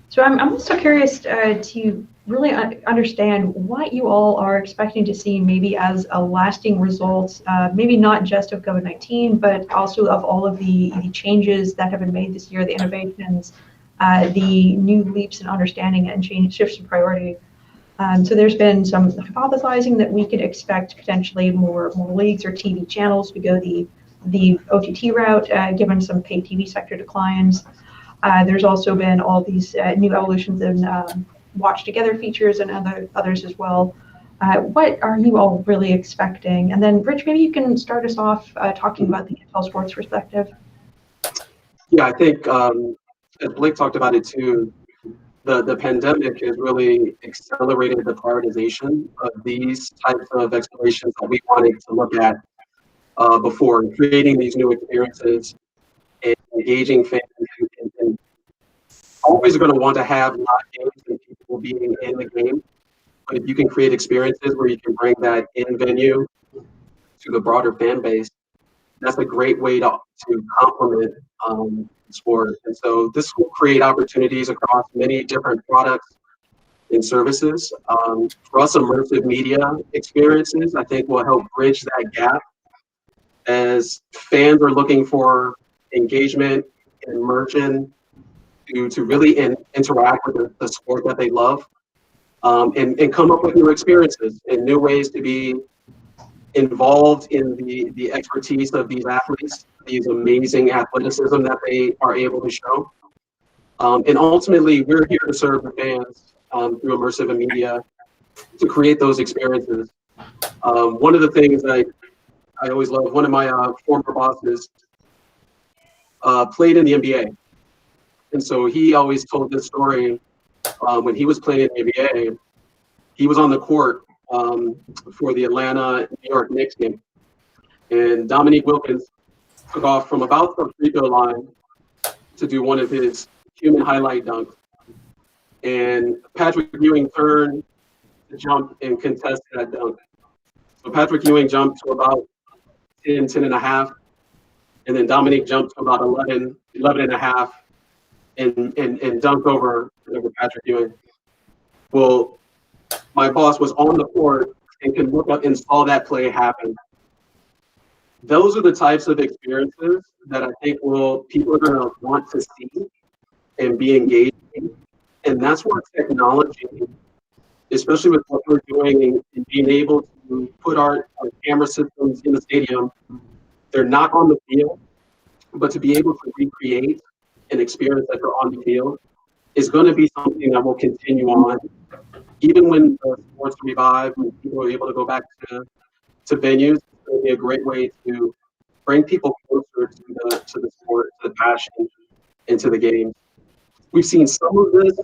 So I'm also curious to really understand what you all are expecting to see maybe as a lasting result, maybe not just of COVID-19, but also of all of the changes that have been made this year, the innovations, the new leaps in understanding and shifts in priority. So there's been some hypothesizing that we could expect potentially more leagues or TV channels to go the OTT route, given some paid TV sector declines. There's also been all these new evolutions in watch together features and others as well. What are you all really expecting? And then Rich, maybe you can start us off talking about the NFL sports perspective. Yeah, I think as Blake talked about it too, the pandemic has really accelerated the prioritization of these types of explorations that we wanted to look at before, creating these new experiences and engaging fans. And always going to want to have live games and people being in the game. But if you can create experiences where you can bring that in venue to the broader fan base, that's a great way to complement sport. And so this will create opportunities across many different products and services. For us, immersive media experiences, I think, will help bridge that gap as fans are looking for engagement and immersion to really interact with the sport that they love, and come up with new experiences and new ways to be involved in the expertise of these athletes, these amazing athleticism that they are able to show. And ultimately, we're here to serve the fans through immersive media to create those experiences. One of the things I always love, one of my former bosses played in the NBA. And so he always told this story when he was playing in the NBA, he was on the court for the Atlanta-New York Knicks game. And Dominique Wilkins took off from about the free throw line to do one of his human highlight dunks. And Patrick Ewing turned to jump and contest that dunk. So Patrick Ewing jumped to about 10 and a half. And then Dominique jumped to about 11 and a half and dunked over Patrick Ewing. Well, my boss was on the court and could look up and saw that play happen. Those are the types of experiences that I think people are going to want to see and be engaged in. And that's where technology, especially with what we're doing and being able to put our camera systems in the stadium, they're not on the field, but to be able to recreate an experience that they're on the field is going to be something that will continue on. Even when the sports revive, when people are able to go back to venues, it's going to be a great way to bring people closer to the sport, to the passion, and to the games. We've seen some of this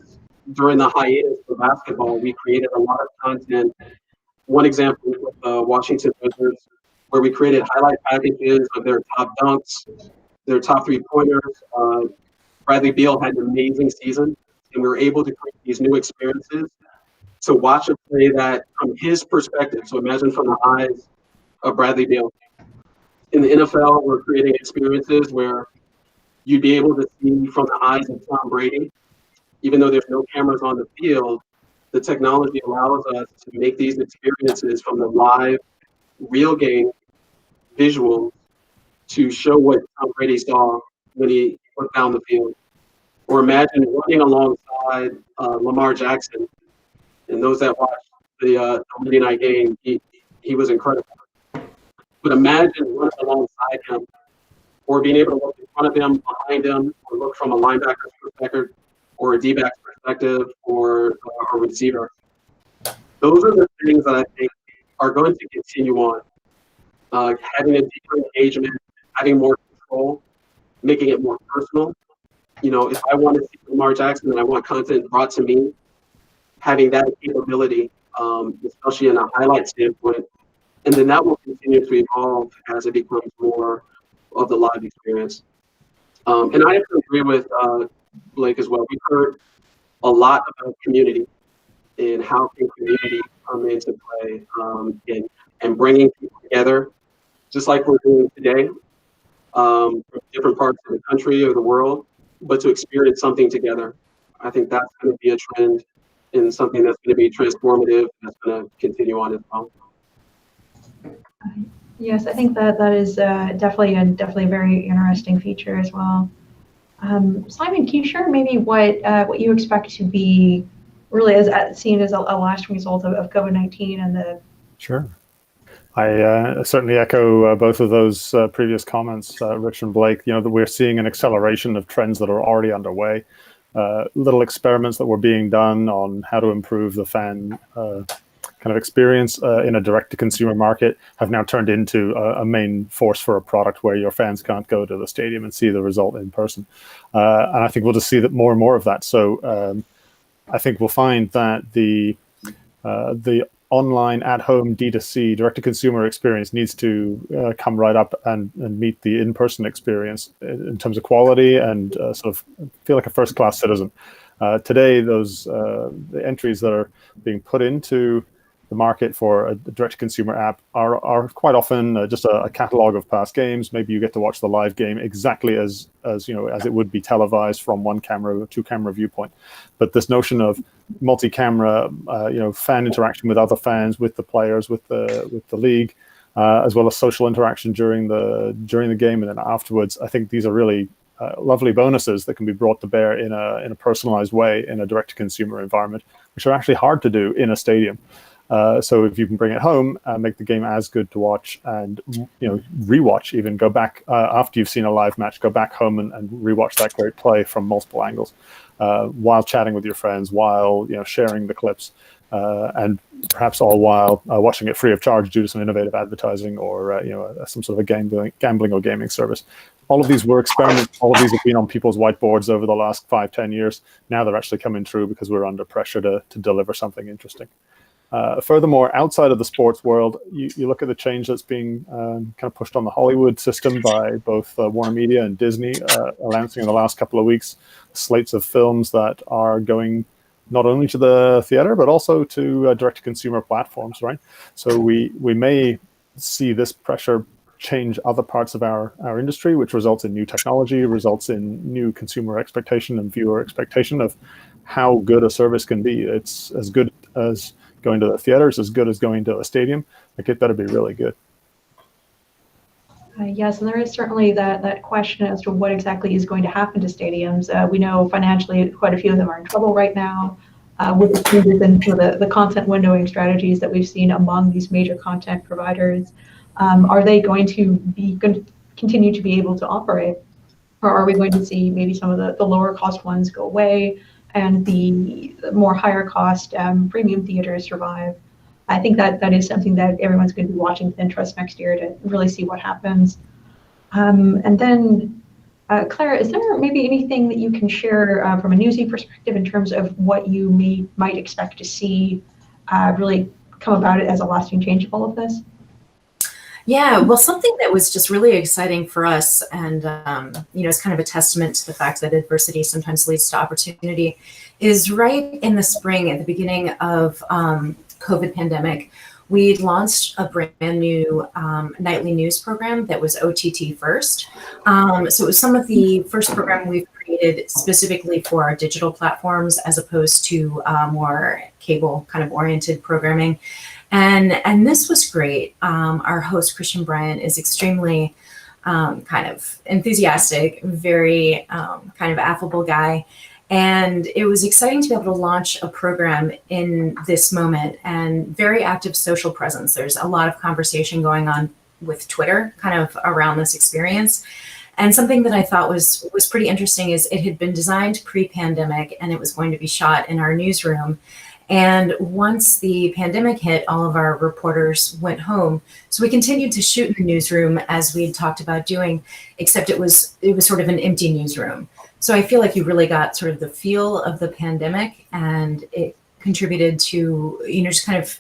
during the hiatus for basketball. We created a lot of content. One example with the Washington Wizards, where we created highlight packages of their top dunks, their top three-pointers. Bradley Beal had an amazing season, and we were able to create these new experiences to watch a play that from his perspective. So imagine from the eyes of Bradley Beal. In the NFL, we're creating experiences where you'd be able to see from the eyes of Tom Brady. Even though there's no cameras on the field, the technology allows us to make these experiences from the live, real game visuals to show what Tom Brady saw when he went down the field. Or imagine running alongside Lamar Jackson. And those that watched the Monday night game, he was incredible. But imagine running alongside him, or being able to look in front of him, behind him, or look from a linebacker's perspective, or a D-back's perspective, or a receiver. Those are the things that I think are going to continue on. Having a deeper engagement, having more control, making it more personal. You know, if I want to see Lamar Jackson and I want content brought to me, having that capability, especially in a highlight standpoint, and then that will continue to evolve as it becomes more of the live experience. And I have to agree with Blake as well. We've heard a lot about community and how can community come into play and bringing people together, just like we're doing today, from different parts of the country or the world, but to experience something together. I think that's going to be a trend and something that's going to be transformative, that's going to continue on as well. Yes, I think that is definitely a very interesting feature as well. Simon, can you share maybe what you expect to be really as seen as a lasting result of COVID-19 and the? Sure. I certainly echo both of those previous comments, Rich and Blake. You know, that we're seeing an acceleration of trends that are already underway. Little experiments that were being done on how to improve the fan kind of experience in a direct-to-consumer market have now turned into a main force for a product where your fans can't go to the stadium and see the result in person. And I think we'll just see that more and more of that. So I think we'll find that the online at-home D2C direct-to-consumer experience needs to come right up and meet the in-person experience in terms of quality and sort of feel like a first-class citizen. Today, the entries that are being put into the market for a direct-to-consumer app are quite often just a catalog of past games. Maybe you get to watch the live game exactly as you know, as it would be televised from one camera, two-camera viewpoint. But this notion of multi-camera, fan interaction with other fans, with the players, with the league, as well as social interaction during the game and then afterwards, I think these are really lovely bonuses that can be brought to bear in a personalized way in a direct-to-consumer environment, which are actually hard to do in a stadium. So if you can bring it home, make the game as good to watch, and rewatch, even go back after you've seen a live match, go back home and rewatch that great play from multiple angles, while chatting with your friends, while sharing the clips, and perhaps all while watching it free of charge due to some innovative advertising or some sort of a gambling or gaming service. All of these were experiments. All of these have been on people's whiteboards over the last 5-10 years. Now they're actually coming true because we're under pressure to deliver something interesting. Furthermore, outside of the sports world, you look at the change that's being kind of pushed on the Hollywood system by both Warner Media and Disney, announcing in the last couple of weeks slates of films that are going not only to the theater, but also to direct-to-consumer platforms, right? So we may see this pressure change other parts of our industry, which results in new technology, results in new consumer expectation and viewer expectation of how good a service can be. It's as good as going to the theaters, as good as going to a stadium. Like, it better be really good. Yes, and there is certainly that question as to what exactly is going to happen to stadiums. We know financially quite a few of them are in trouble right now with the changes in the content windowing strategies that we've seen among these major content providers. Are they going to continue to be able to operate? Or are we going to see maybe some of the lower cost ones go away and the more higher cost premium theaters survive? I think that is something that everyone's going to be watching with interest next year to really see what happens. And then, Claire, is there maybe anything that you can share from a Newsy perspective in terms of what you might expect to see really come about it as a lasting change of all of this? Yeah, well, something that was just really exciting for us, and it's kind of a testament to the fact that adversity sometimes leads to opportunity, is right in the spring, at the beginning of COVID pandemic, we launched a brand new nightly news program that was OTT first. So it was some of the first program we've created specifically for our digital platforms, as opposed to more cable kind of oriented programming. And this was great. Our host, Christian Bryant, is extremely kind of enthusiastic, very kind of affable guy. And it was exciting to be able to launch a program in this moment, and very active social presence. There's a lot of conversation going on with Twitter kind of around this experience. And something that I thought was pretty interesting is it had been designed pre-pandemic, and it was going to be shot in our newsroom. And once the pandemic hit, all of our reporters went home. So we continued to shoot in the newsroom as we talked about doing, except it was sort of an empty newsroom. So I feel like you really got sort of the feel of the pandemic, and it contributed to, just kind of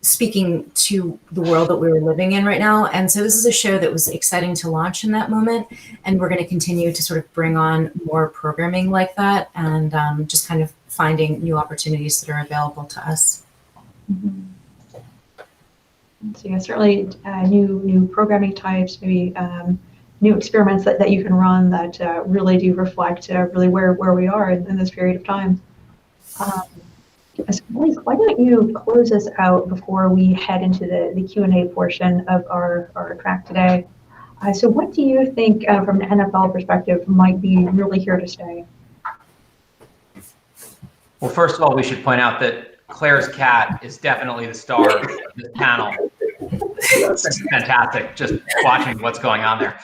speaking to the world that we were living in right now. And so this is a show that was exciting to launch in that moment. And we're going to continue to sort of bring on more programming like that, and just kind of finding new opportunities that are available to us. Mm-hmm. So yeah, certainly new programming types, maybe new experiments that you can run that really do reflect really where we are in this period of time. Why don't you close us out before we head into the Q&A portion of our track today? So what do you think from an NFL perspective might be really here to stay? Well, first of all, we should point out that Claire's cat is definitely the star of this panel. It's fantastic just watching what's going on there.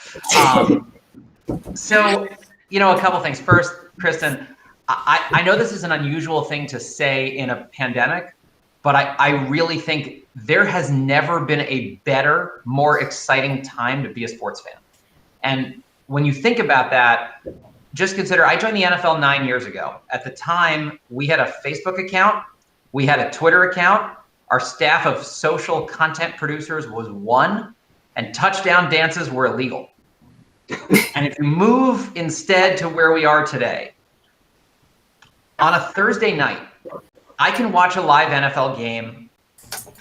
So, a couple things. First, Kristen, I know this is an unusual thing to say in a pandemic, but I really think there has never been a better, more exciting time to be a sports fan. And when you think about that, just consider, I joined the NFL 9 years ago. At the time, we had a Facebook account, we had a Twitter account, our staff of social content producers was 1, and touchdown dances were illegal. And if you move instead to where we are today, on a Thursday night, I can watch a live NFL game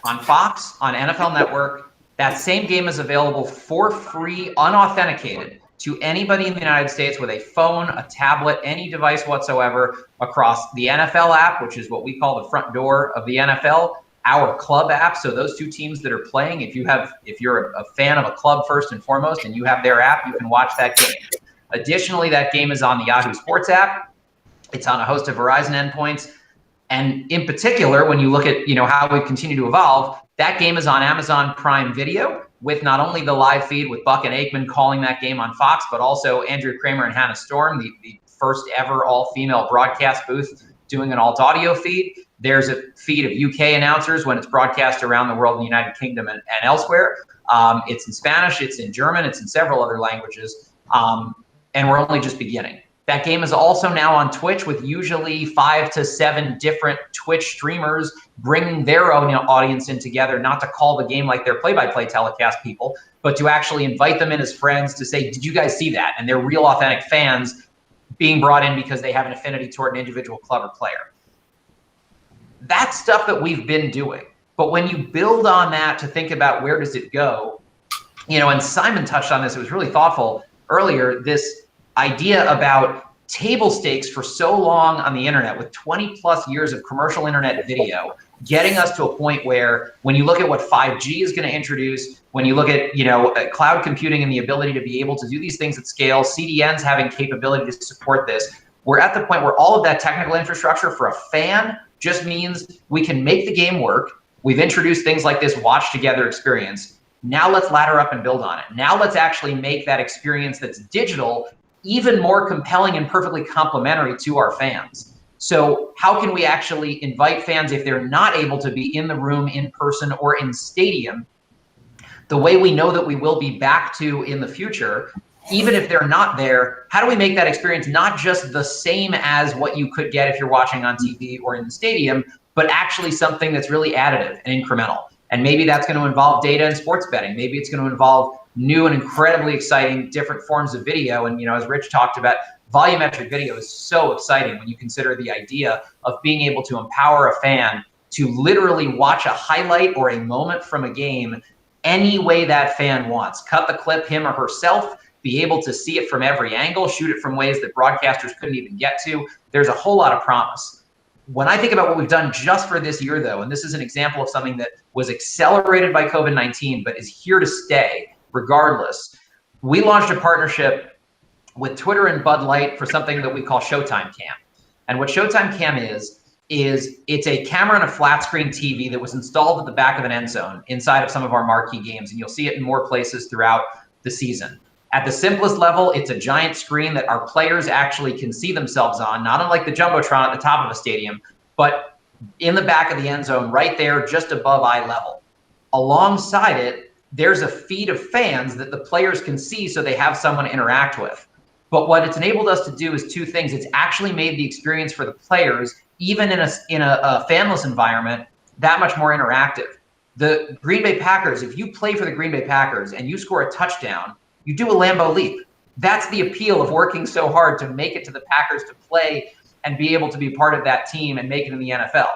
on Fox, on NFL Network. That same game is available for free, unauthenticated, to anybody in the United States with a phone, a tablet, any device whatsoever, across the NFL app, which is what we call the front door of the NFL, our club app. So those two teams that are playing, if you're a fan of a club first and foremost, and you have their app, you can watch that game. Additionally, that game is on the Yahoo Sports app. It's on a host of Verizon endpoints. And in particular, when you look at how we continue to evolve, that game is on Amazon Prime Video with not only the live feed with Buck and Aikman calling that game on Fox, but also Andrew Kramer and Hannah Storm, the first ever all-female broadcast booth doing an alt-audio feed. There's a feed of UK announcers when it's broadcast around the world in the United Kingdom and elsewhere. It's in Spanish, it's in German, it's in several other languages, and we're only just beginning. That game is also now on Twitch with usually 5 to 7 different Twitch streamers bringing their own audience in together, not to call the game like they're play-by-play telecast people, but to actually invite them in as friends to say, did you guys see that? And they're real authentic fans being brought in because they have an affinity toward an individual club or player. That's stuff that we've been doing. But when you build on that to think about where does it go, and Simon touched on this, it was really thoughtful earlier, this idea about table stakes for so long on the internet with 20 plus years of commercial internet video, getting us to a point where when you look at what 5G is going to introduce, when you look at, cloud computing and the ability to be able to do these things at scale, CDNs having capability to support this, we're at the point where all of that technical infrastructure for a fan just means we can make the game work. We've introduced things like this watch together experience. Now let's ladder up and build on it. Now let's actually make that experience that's digital even more compelling and perfectly complementary to our fans. So how can we actually invite fans if they're not able to be in the room, in person, or in stadium, the way we know that we will be back to in the future, even if they're not there? How do we make that experience not just the same as what you could get if you're watching on TV or in the stadium, but actually something that's really additive and incremental? And maybe that's going to involve data and sports betting. Maybe it's going to involve new and incredibly exciting different forms of video. And as Rich talked about, volumetric video is so exciting when you consider the idea of being able to empower a fan to literally watch a highlight or a moment from a game any way that fan wants. Cut the clip him or herself, be able to see it from every angle, shoot it from ways that broadcasters couldn't even get to. There's a whole lot of promise. When I think about what we've done just for this year, though, and this is an example of something that was accelerated by COVID-19, but is here to stay regardless, we launched a partnership with Twitter and Bud Light for something that we call Showtime Cam. And what Showtime Cam is it's a camera on a flat screen TV that was installed at the back of an end zone inside of some of our marquee games, and you'll see it in more places throughout the season. At the simplest level, it's a giant screen that our players actually can see themselves on, not unlike the Jumbotron at the top of a stadium, but in the back of the end zone, right there, just above eye level. Alongside it, there's a feed of fans that the players can see so they have someone to interact with. But what it's enabled us to do is two things. It's actually made the experience for the players, even in a fanless environment, that much more interactive. The Green Bay Packers, if you play for the Green Bay Packers and you score a touchdown, you do a Lambeau leap. That's the appeal of working so hard to make it to the Packers, to play and be able to be part of that team and make it in the NFL.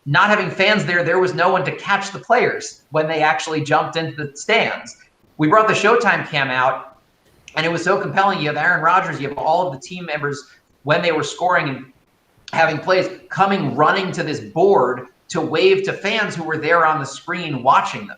Not having fans there was no one to catch the players when they actually jumped into the stands. We brought the Showtime Cam out, and it was so compelling. You have Aaron Rodgers, you have all of the team members when they were scoring and having plays coming running to this board to wave to fans who were there on the screen watching them.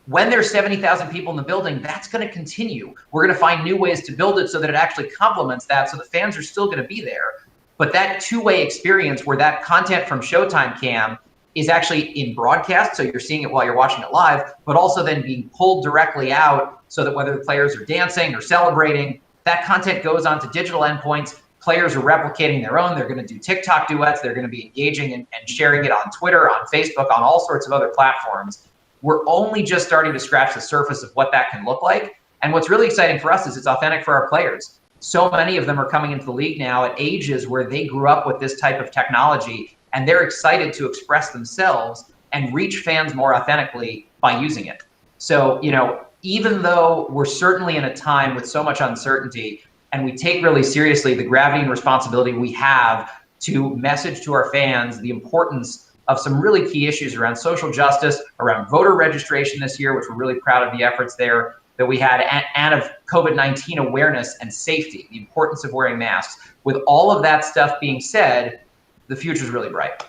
When there's 70,000 people in the building, that's going to continue. We're going to find new ways to build it so that it actually complements that, so the fans are still going to be there. But that two-way experience where that content from Showtime Cam is actually in broadcast, so you're seeing it while you're watching it live, but also then being pulled directly out so that whether the players are dancing or celebrating, that content goes onto digital endpoints. Players are replicating their own. They're going to do TikTok duets. They're going to be engaging and sharing it on Twitter, on Facebook, on all sorts of other platforms. We're only just starting to scratch the surface of what that can look like. And what's really exciting for us is it's authentic for our players. So many of them are coming into the league now at ages where they grew up with this type of technology, and they're excited to express themselves and reach fans more authentically by using it. So, even though we're certainly in a time with so much uncertainty, and we take really seriously the gravity and responsibility we have to message to our fans the importance of some really key issues around social justice, around voter registration this year, which we're really proud of the efforts there that we had, and of COVID-19 awareness and safety, the importance of wearing masks. With all of that stuff being said, the future's really bright.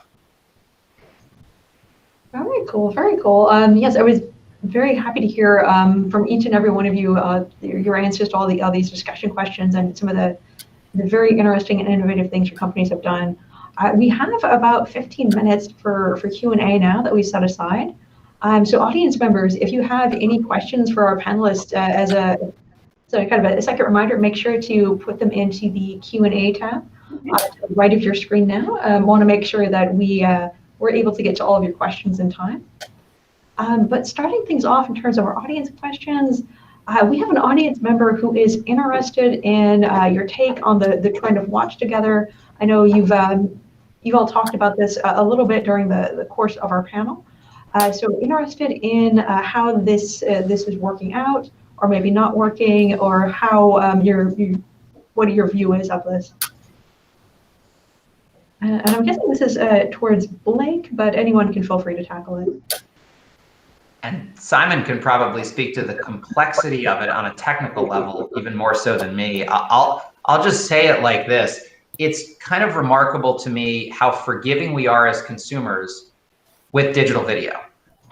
Very cool, very cool. Yes, I was very happy to hear from each and every one of you your answers to all these discussion questions and some of the very interesting and innovative things your companies have done. We have about 15 minutes for Q&A now that we set aside. So audience members, if you have any questions for our panelists so kind of a second reminder, make sure to put them into the Q&A tab to the right of your screen now. Want to make sure that we're able to get to all of your questions in time. But starting things off in terms of our audience questions, we have an audience member who is interested in your take on the trend of watch together. I know you've all talked about this a little bit during the course of our panel. So interested in how this is working out, or maybe not working, or how what your view is of this. And I'm guessing this is towards Blake, but anyone can feel free to tackle it. And Simon can probably speak to the complexity of it on a technical level, even more so than me. I'll just say it like this. It's kind of remarkable to me how forgiving we are as consumers with digital video.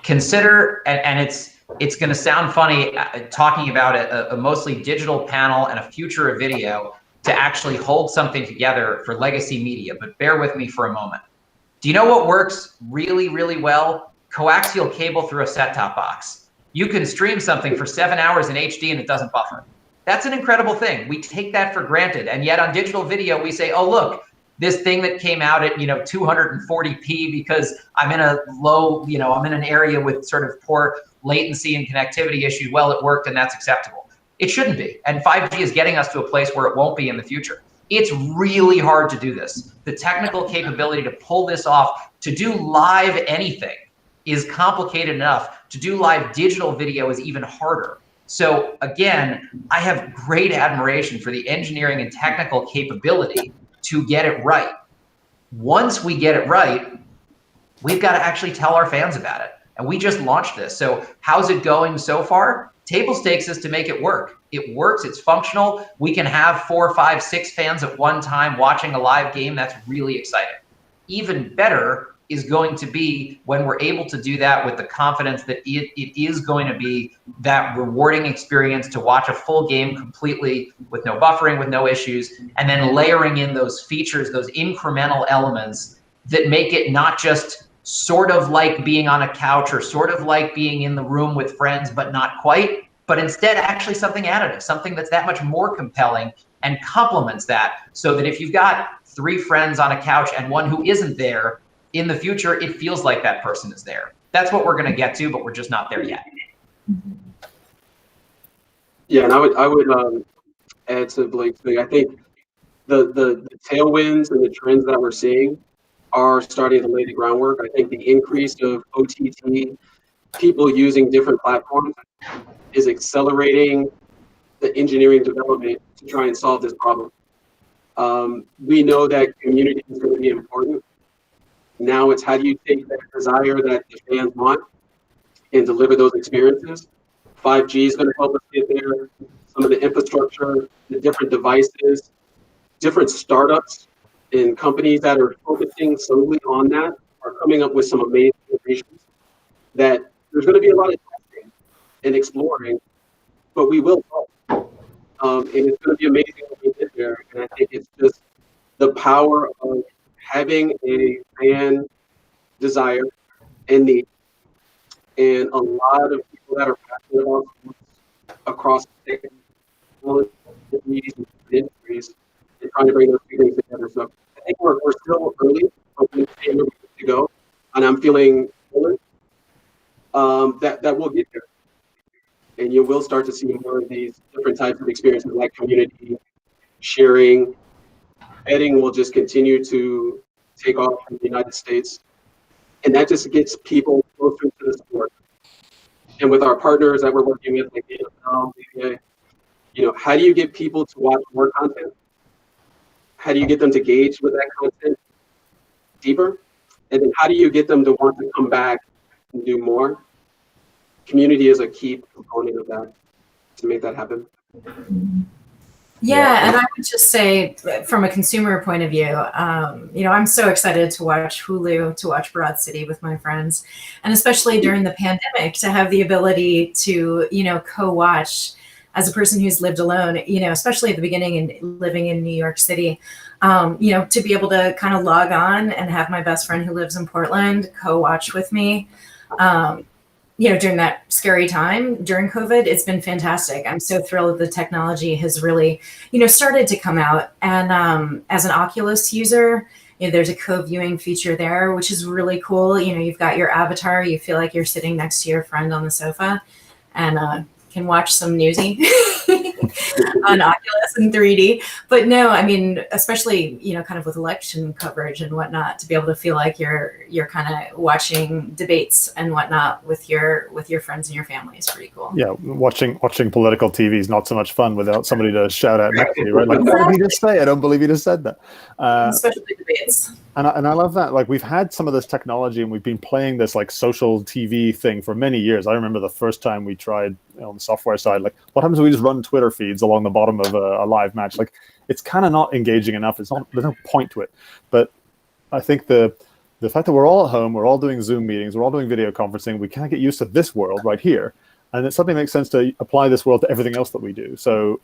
Consider, and it's going to sound funny talking about a mostly digital panel and a future of video to actually hold something together for legacy media, but bear with me for a moment. Do you know what works really, really well? Coaxial cable through a set-top box. You can stream something for 7 hours in HD and it doesn't buffer. That's an incredible thing. We take that for granted. And yet on digital video, we say, oh, look, this thing that came out at 240p because I'm in a low, I'm in an area with sort of poor latency and connectivity issues. Well, it worked and that's acceptable. It shouldn't be. And 5G is getting us to a place where it won't be in the future. It's really hard to do this. The technical capability to pull this off, to do live anything is complicated enough. To do live digital video is even harder. So again, I have great admiration for the engineering and technical capability to get it right. Once we get it right, we've got to actually tell our fans about it. And we just launched this. So how's it going so far? Table stakes is to make it work. It works, it's functional. We can have 4, 5, 6 fans at one time watching a live game. That's really exciting. Even better is going to be when we're able to do that with the confidence that it is going to be that rewarding experience to watch a full game completely with no buffering, with no issues, and then layering in those features, those incremental elements that make it not just sort of like being on a couch or sort of like being in the room with friends, but not quite, but instead actually something additive, something that's that much more compelling and complements that, so that if you've got 3 friends on a couch and one who isn't there, in the future, it feels like that person is there. That's what we're going to get to, but we're just not there yet. Yeah, and I would add to Blake's thing. I think the tailwinds and the trends that we're seeing are starting to lay the groundwork. I think the increase of OTT, people using different platforms, is accelerating the engineering development to try and solve this problem. We know that community is going to be important. Now it's how do you take that desire that the fans want and deliver those experiences. 5G is going to help us get there. Some of the infrastructure, the different devices, different startups and companies that are focusing solely on that are coming up with some amazing innovations that there's going to be a lot of testing and exploring, but we will solve. And it's going to be amazing when we get there. And I think it's just the power of having a fan desire and need, and a lot of people that are passionate about sports across the industries and trying to bring those two things together. So I think we're still early, but we're to go, and I'm feeling that we'll get there, and you will start to see more of these different types of experiences like community sharing. Betting will just continue to take off in the United States. And that just gets people closer to the sport. And with our partners that we're working with, like the NFL, NBA, how do you get people to watch more content? How do you get them to engage with that content deeper? And then how do you get them to want to come back and do more? Community is a key component of that to make that happen. Yeah, and I would just say, from a consumer point of view, I'm so excited to watch Hulu, to watch Broad City with my friends, and especially during the pandemic, to have the ability to, co-watch as a person who's lived alone, especially at the beginning and living in New York City, to be able to kind of log on and have my best friend who lives in Portland co-watch with me, during that scary time during COVID, it's been fantastic. I'm so thrilled that the technology has really, started to come out. And as an Oculus user, there's a co-viewing feature there, which is really cool. You've got your avatar, you feel like you're sitting next to your friend on the sofa and can watch some newsy on Oculus in 3D. But no, I mean, especially, kind of with election coverage and whatnot, to be able to feel like you're kind of watching debates and whatnot with your friends and your family is pretty cool. Yeah, watching political TV is not so much fun without somebody to shout at next to you, right? Like, what did he just say? I don't believe he just said that. Especially debates. And I love that. Like, we've had some of this technology and we've been playing this like social TV thing for many years. I remember the first time we tried on the software side, like, what happens if we just run Twitter feeds along the bottom of a live match? Like, it's kind of not engaging enough. There's no point to it. But I think the fact that we're all at home, we're all doing Zoom meetings, we're all doing video conferencing, we kind of get used to this world right here. And it suddenly makes sense to apply this world to everything else that we do. So,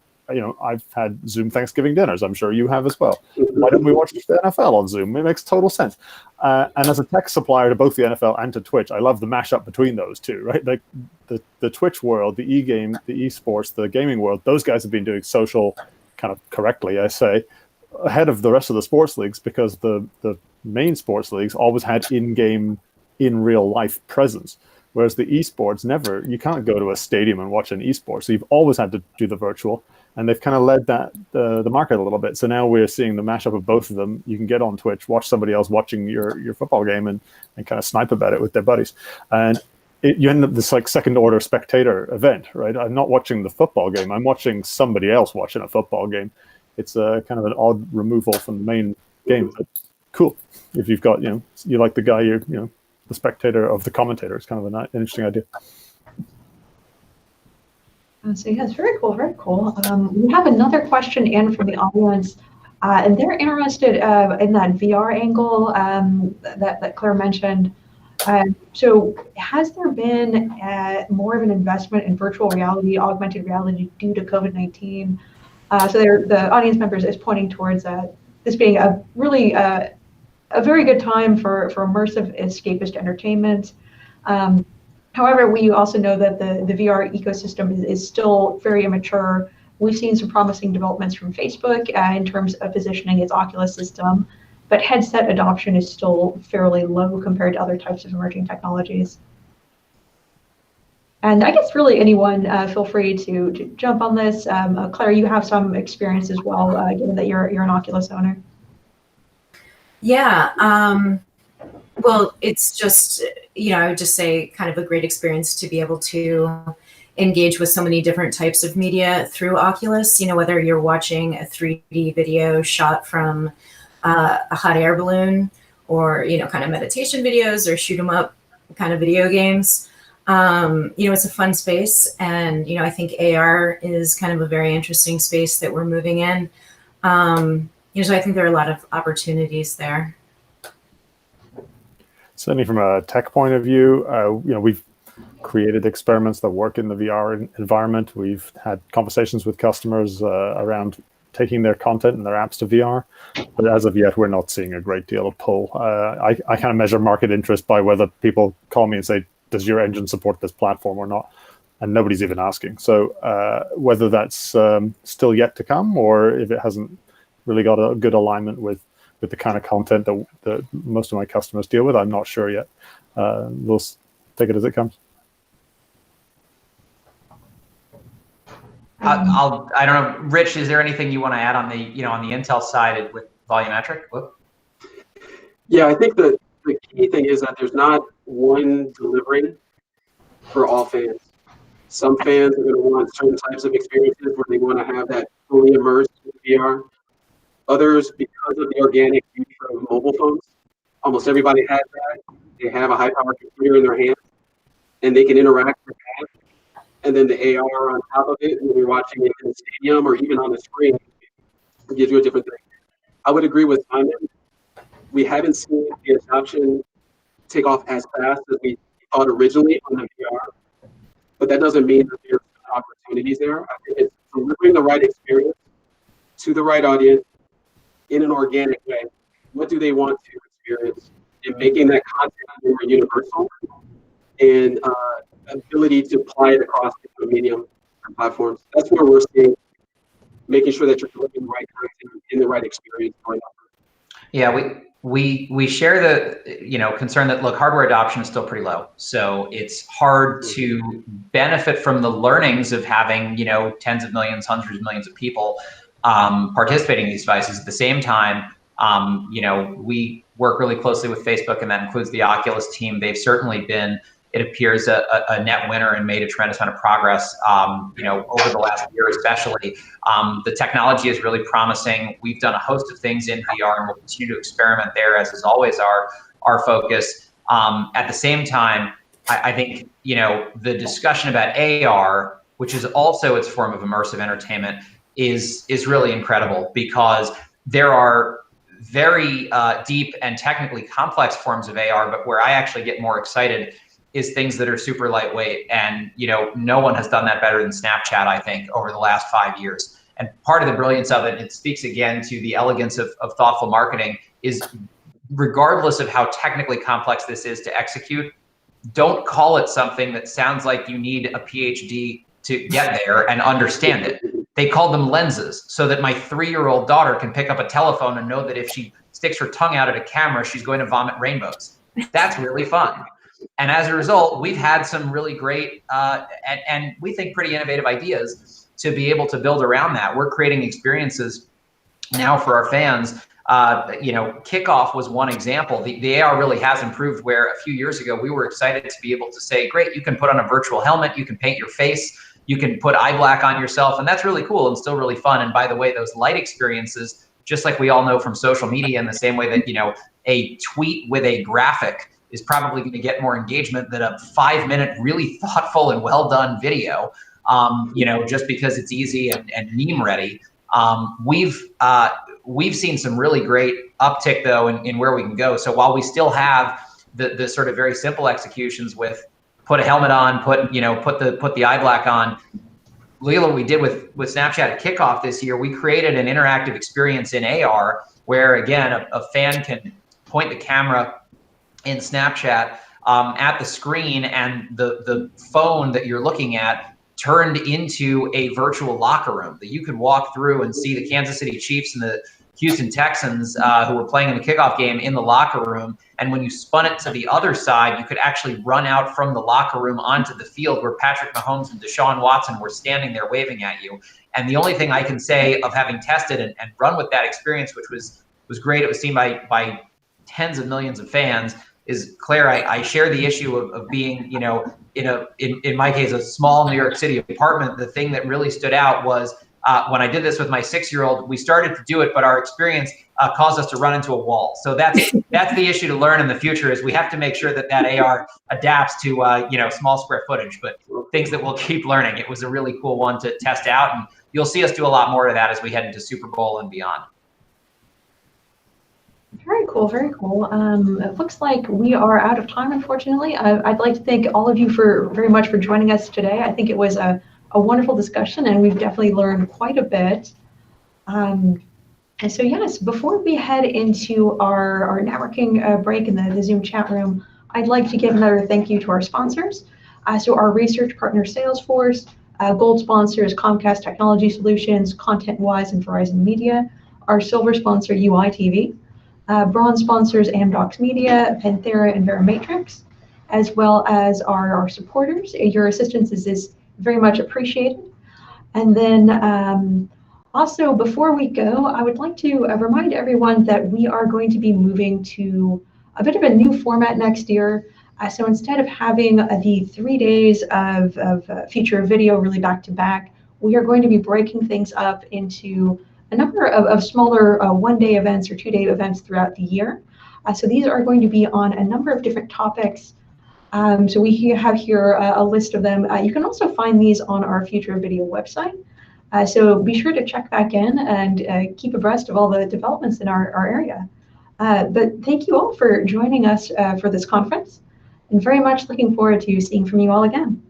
I've had Zoom Thanksgiving dinners. I'm sure you have as well. Why don't we watch the NFL on Zoom? It makes total sense. And as a tech supplier to both the NFL and to Twitch, I love the mashup between those two, right? Like the Twitch world, the e-game, the esports, the gaming world, those guys have been doing social kind of correctly, I say, ahead of the rest of the sports leagues, because the main sports leagues always had in-game, in real life presence. Whereas the esports never, you can't go to a stadium and watch an esport. So you've always had to do the virtual. And they've kind of led that the market a little bit. So now we're seeing the mashup of both of them. You can get on Twitch, watch somebody else watching your football game and kind of snipe about it with their buddies. And you end up this like second order spectator event, right? I'm not watching the football game. I'm watching somebody else watching a football game. It's a kind of an odd removal from the main game. But cool. If you've got, you like the guy, the spectator of the commentator. It's kind of an interesting idea. So yes, very cool, very cool. We have another question in from the audience, and they're interested in that VR angle that Claire mentioned. So has there been more of an investment in virtual reality, augmented reality due to COVID-19? So the audience members is pointing towards this being a really a very good time for immersive escapist entertainment. However, we also know that the VR ecosystem is still very immature. We've seen some promising developments from Facebook in terms of positioning its Oculus system, but headset adoption is still fairly low compared to other types of emerging technologies. And I guess really anyone feel free to jump on this. Claire, you have some experience as well, given that you're an Oculus owner. Yeah. Well, it's just, I would just say kind of a great experience to be able to engage with so many different types of media through Oculus, whether you're watching a 3D video shot from a hot air balloon or, kind of meditation videos or shoot 'em up kind of video games. It's a fun space. And, I think AR is kind of a very interesting space that we're moving in. So I think there are a lot of opportunities there. Certainly from a tech point of view, we've created experiments that work in the VR environment. We've had conversations with customers around taking their content and their apps to VR. But as of yet, we're not seeing a great deal of pull. I kind of measure market interest by whether people call me and say, does your engine support this platform or not? And nobody's even asking. So whether that's still yet to come or if it hasn't really got a good alignment with the kind of content that most of my customers deal with, I'm not sure yet. We'll take it as it comes. I don't know, Rich, is there anything you want to add on the, on the Intel side with volumetric? Whoop. Yeah, I think the key thing is that there's not one delivery for all fans. Some fans are going to want certain types of experiences where they want to have that fully immersed in VR. Others, because of the organic use of mobile phones, almost everybody has that. They have a high-powered computer in their hands, and they can interact with that. And then the AR on top of it, when you're watching it in the stadium or even on the screen, it gives you a different thing. I would agree with Simon. We haven't seen the adoption take off as fast as we thought originally on the VR, but that doesn't mean that there's opportunities there. I think it's delivering the right experience to the right audience in an organic way. What do they want to experience? And making that content more universal and ability to apply it across different medium and platforms. That's where we're seeing, making sure that you're delivering the right content in the right experience going up. Yeah, we share the concern that, look, hardware adoption is still pretty low, so it's hard to benefit from the learnings of having tens of millions, hundreds of millions of people participating in these devices. At the same time, we work really closely with Facebook, and that includes the Oculus team. They've certainly been, it appears, a net winner and made a tremendous amount of progress, over the last year especially. The technology is really promising. We've done a host of things in VR, and we'll continue to experiment there, as is always our focus. At the same time, I think the discussion about AR, which is also its form of immersive entertainment, is really incredible, because there are very deep and technically complex forms of AR, but where I actually get more excited is things that are super lightweight. And no one has done that better than Snapchat, I think, over the last 5 years. And part of the brilliance of it speaks again to the elegance of thoughtful marketing, is regardless of how technically complex this is to execute, don't call it something that sounds like you need a PhD to get there and understand it. They called them lenses, so that my 3-year-old daughter can pick up a telephone and know that if she sticks her tongue out at a camera, she's going to vomit rainbows. That's really fun. And as a result, we've had some really great and we think pretty innovative ideas to be able to build around that. We're creating experiences now for our fans. Kickoff was one example. The AR really has improved, where a few years ago we were excited to be able to say, great, you can put on a virtual helmet, you can paint your face, you can put eye black on yourself, and that's really cool and still really fun. And by the way, those light experiences, just like we all know from social media, in the same way that a tweet with a graphic is probably going to get more engagement than a 5-minute really thoughtful and well done video, just because it's easy and meme ready. We've seen some really great uptick though in where we can go. So while we still have the sort of very simple executions with put a helmet on, put the eye black on, Leela, what we did with Snapchat at Kickoff this year, we created an interactive experience in AR where, again, a fan can point the camera in Snapchat at the screen, and the phone that you're looking at turned into a virtual locker room that you could walk through and see the Kansas City Chiefs and the Houston Texans who were playing in the kickoff game in the locker room. And when you spun it to the other side, you could actually run out from the locker room onto the field where Patrick Mahomes and Deshaun Watson were standing there waving at you. And the only thing I can say of having tested and run with that experience, which was great, it was seen by tens of millions of fans, is, Claire, I share the issue of being, in my case, a small New York City apartment. The thing that really stood out was when I did this with my 6-year-old, we started to do it, but our experience caused us to run into a wall. So that's the issue to learn in the future, is we have to make sure that AR adapts to small square footage, but things that we'll keep learning. It was a really cool one to test out, and you'll see us do a lot more of that as we head into Super Bowl and beyond. Very cool, very cool. It looks like we are out of time, unfortunately. I'd like to thank all of you very much for joining us today. I think it was a wonderful discussion, and we've definitely learned quite a bit. And so, yes, before we head into our networking break in the Zoom chat room, I'd like to give another thank you to our sponsors. So our research partner, Salesforce, gold sponsors, Comcast Technology Solutions, ContentWise, and Verizon Media. Our silver sponsor, UITV. Bronze sponsors, Amdocs Media, Panthera, and Verimatrix, as well as our supporters. Your assistance is very much appreciated. And then also, before we go, I would like to remind everyone that we are going to be moving to a bit of a new format next year. So instead of having the 3 days of feature video really back to back, we are going to be breaking things up into a number of smaller 1-day events or 2-day events throughout the year. So these are going to be on a number of different topics. So we have here a list of them. You can also find these on our Future of Video website. So be sure to check back in and keep abreast of all the developments in our area. But thank you all for joining us for this conference, and very much looking forward to seeing from you all again.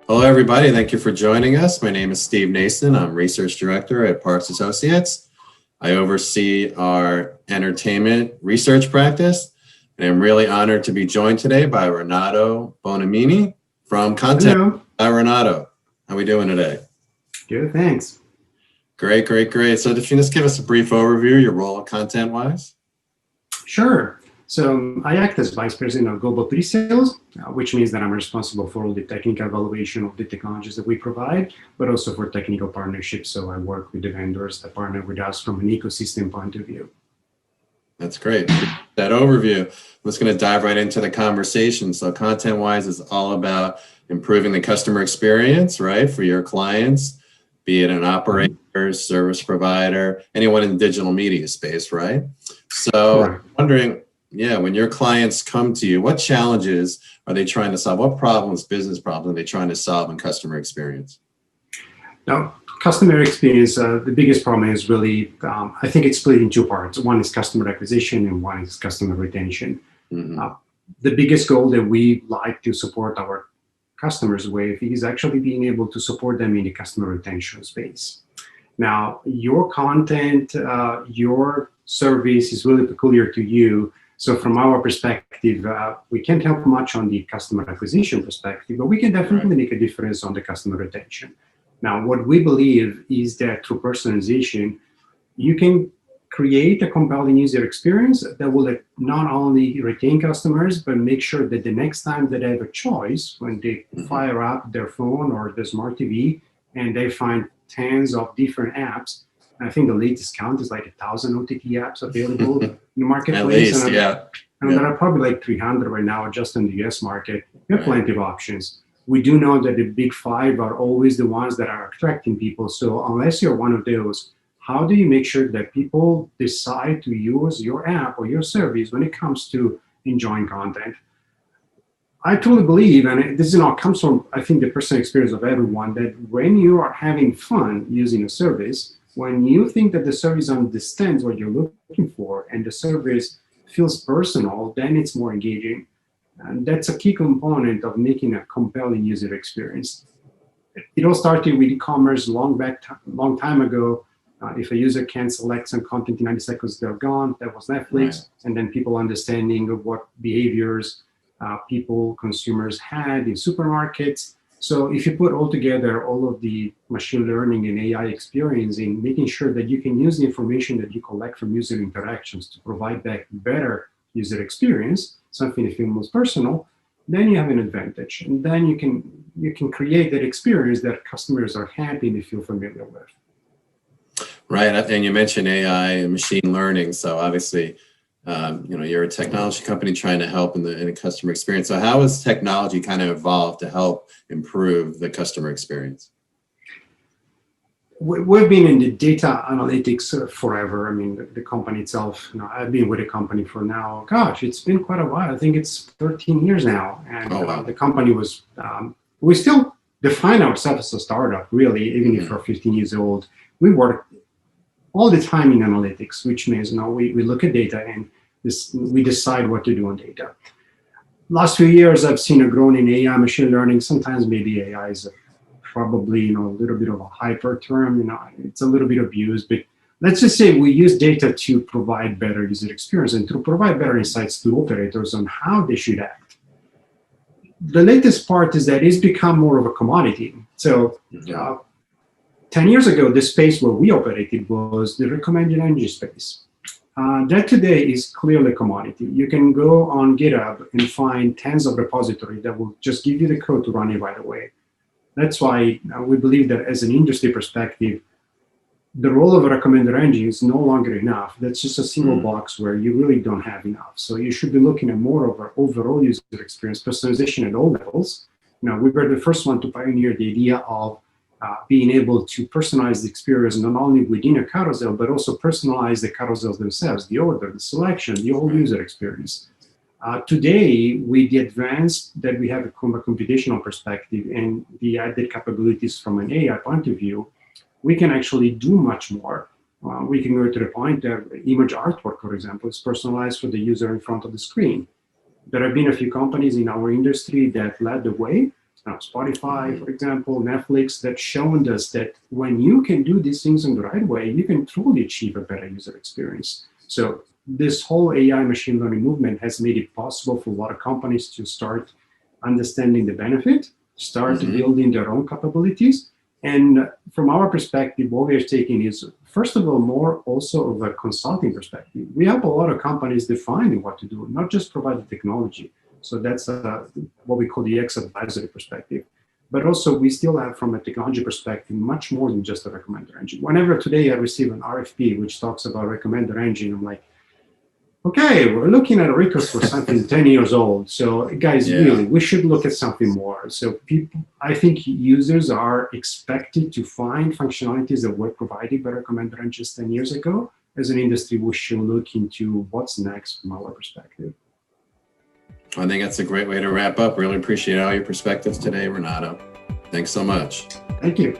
Hello, everybody. Thank you for joining us. My name is Steve Nason. I'm Research Director at Parks Associates. I oversee our entertainment research practice, and I'm really honored to be joined today by Renato Bonamini from Content. Hello. Hi, Renato. How are we doing today? Good, thanks. Great. So if you can just give us a brief overview of your role content-wise? Sure. So I act as Vice President of Global Pre-Sales, which means that I'm responsible for all the technical evaluation of the technologies that we provide, but also for technical partnerships. So I work with the vendors that partner with us from an ecosystem point of view. That's great. That overview. I'm just going to dive right into the conversation. So content-wise is all about improving the customer experience, right, for your clients, be it an operator, service provider, anyone in the digital media space, right? So Correct. Wondering, when your clients come to you, what challenges are they trying to solve? What problems, business problems, are they trying to solve in customer experience? Now, customer experience, the biggest problem is really, I think it's split in two parts. One is customer acquisition and one is customer retention. Mm-hmm. The biggest goal that we like to support our customers with is actually being able to support them in the customer retention space. Now, your content, your service is really peculiar to you. So from our perspective, we can't help much on the customer acquisition perspective, but we can definitely make a difference on the customer retention. Now, what we believe is that through personalization, you can create a compelling user experience that will not only retain customers, but make sure that the next time that they have a choice, when they fire up their phone or the smart TV, and they find tens of different apps, I think the latest count is like 1,000 OTT apps available in the marketplace. At least, and yeah. there are probably like 300 right now just in the US market. We have plenty of options. We do know that the big five are always the ones that are attracting people. So unless you're one of those, how do you make sure that people decide to use your app or your service when it comes to enjoying content? I truly believe, and this comes from, I think, the personal experience of everyone, that when you are having fun using a service, when you think that the service understands what you're looking for and the service feels personal, then it's more engaging. And that's a key component of making a compelling user experience. It all started with e-commerce long time ago. If a user can select some content in 90 seconds, they're gone. That was Netflix. Right. And then people understanding of what behaviors consumers had in supermarkets. So if you put all together all of the machine learning and AI experience in making sure that you can use the information that you collect from user interactions to provide back better user experience, something that feels most personal, then you have an advantage. And then you can create that experience that customers are happy and they feel familiar with. Right, and you mentioned AI and machine learning. So obviously, you're a technology company trying to help in the customer experience. So how has technology kind of evolved to help improve the customer experience? We've been in the data analytics forever. I mean, the company itself, I've been with the company for now, it's been quite a while. I think it's 13 years now. And the company was, we still define ourselves as a startup, really, even if we're 15 years old. We work all the time in analytics, which means we look at data and we decide what to do on data. Last few years, I've seen a growth in AI, machine learning. Sometimes maybe AI is probably a little bit of a hyper term. It's a little bit abused, but let's just say we use data to provide better user experience and to provide better insights to operators on how they should act. The latest part is that it's become more of a commodity. So 10 years ago, the space where we operated was the recommended engine space. That today is clearly a commodity. You can go on GitHub and find tens of repositories that will just give you the code to run it right away. That's why we believe that as an industry perspective, the role of a recommender engine is no longer enough. That's just a single box where you really don't have enough. So you should be looking at more of an overall user experience, personalization at all levels. We were the first one to pioneer the idea of being able to personalize the experience not only within a carousel, but also personalize the carousels themselves, the order, the selection, the whole user experience. Today, with the advance that we have from a computational perspective and the added capabilities from an AI point of view, we can actually do much more. We can go to the point that image artwork, for example, is personalized for the user in front of the screen. There have been a few companies in our industry that led the way, Spotify, for example, Netflix, that shown us that when you can do these things in the right way, you can truly achieve a better user experience. So this whole AI machine learning movement has made it possible for a lot of companies to start understanding the benefit, start building their own capabilities. And from our perspective, what we are taking is, first of all, more also of a consulting perspective. We help a lot of companies defining what to do, not just provide the technology. So that's what we call the UX advisory perspective. But also we still have, from a technology perspective, much more than just a recommender engine. Whenever today I receive an RFP which talks about recommender engine, I'm like, okay, we're looking at a request for something 10 years old. So guys, really, we should look at something more. So people, I think users are expected to find functionalities that were provided by recommender engines 10 years ago. As an industry, we should look into what's next from our perspective. I think that's a great way to wrap up. Really appreciate all your perspectives today, Renato. Thanks so much. Thank you.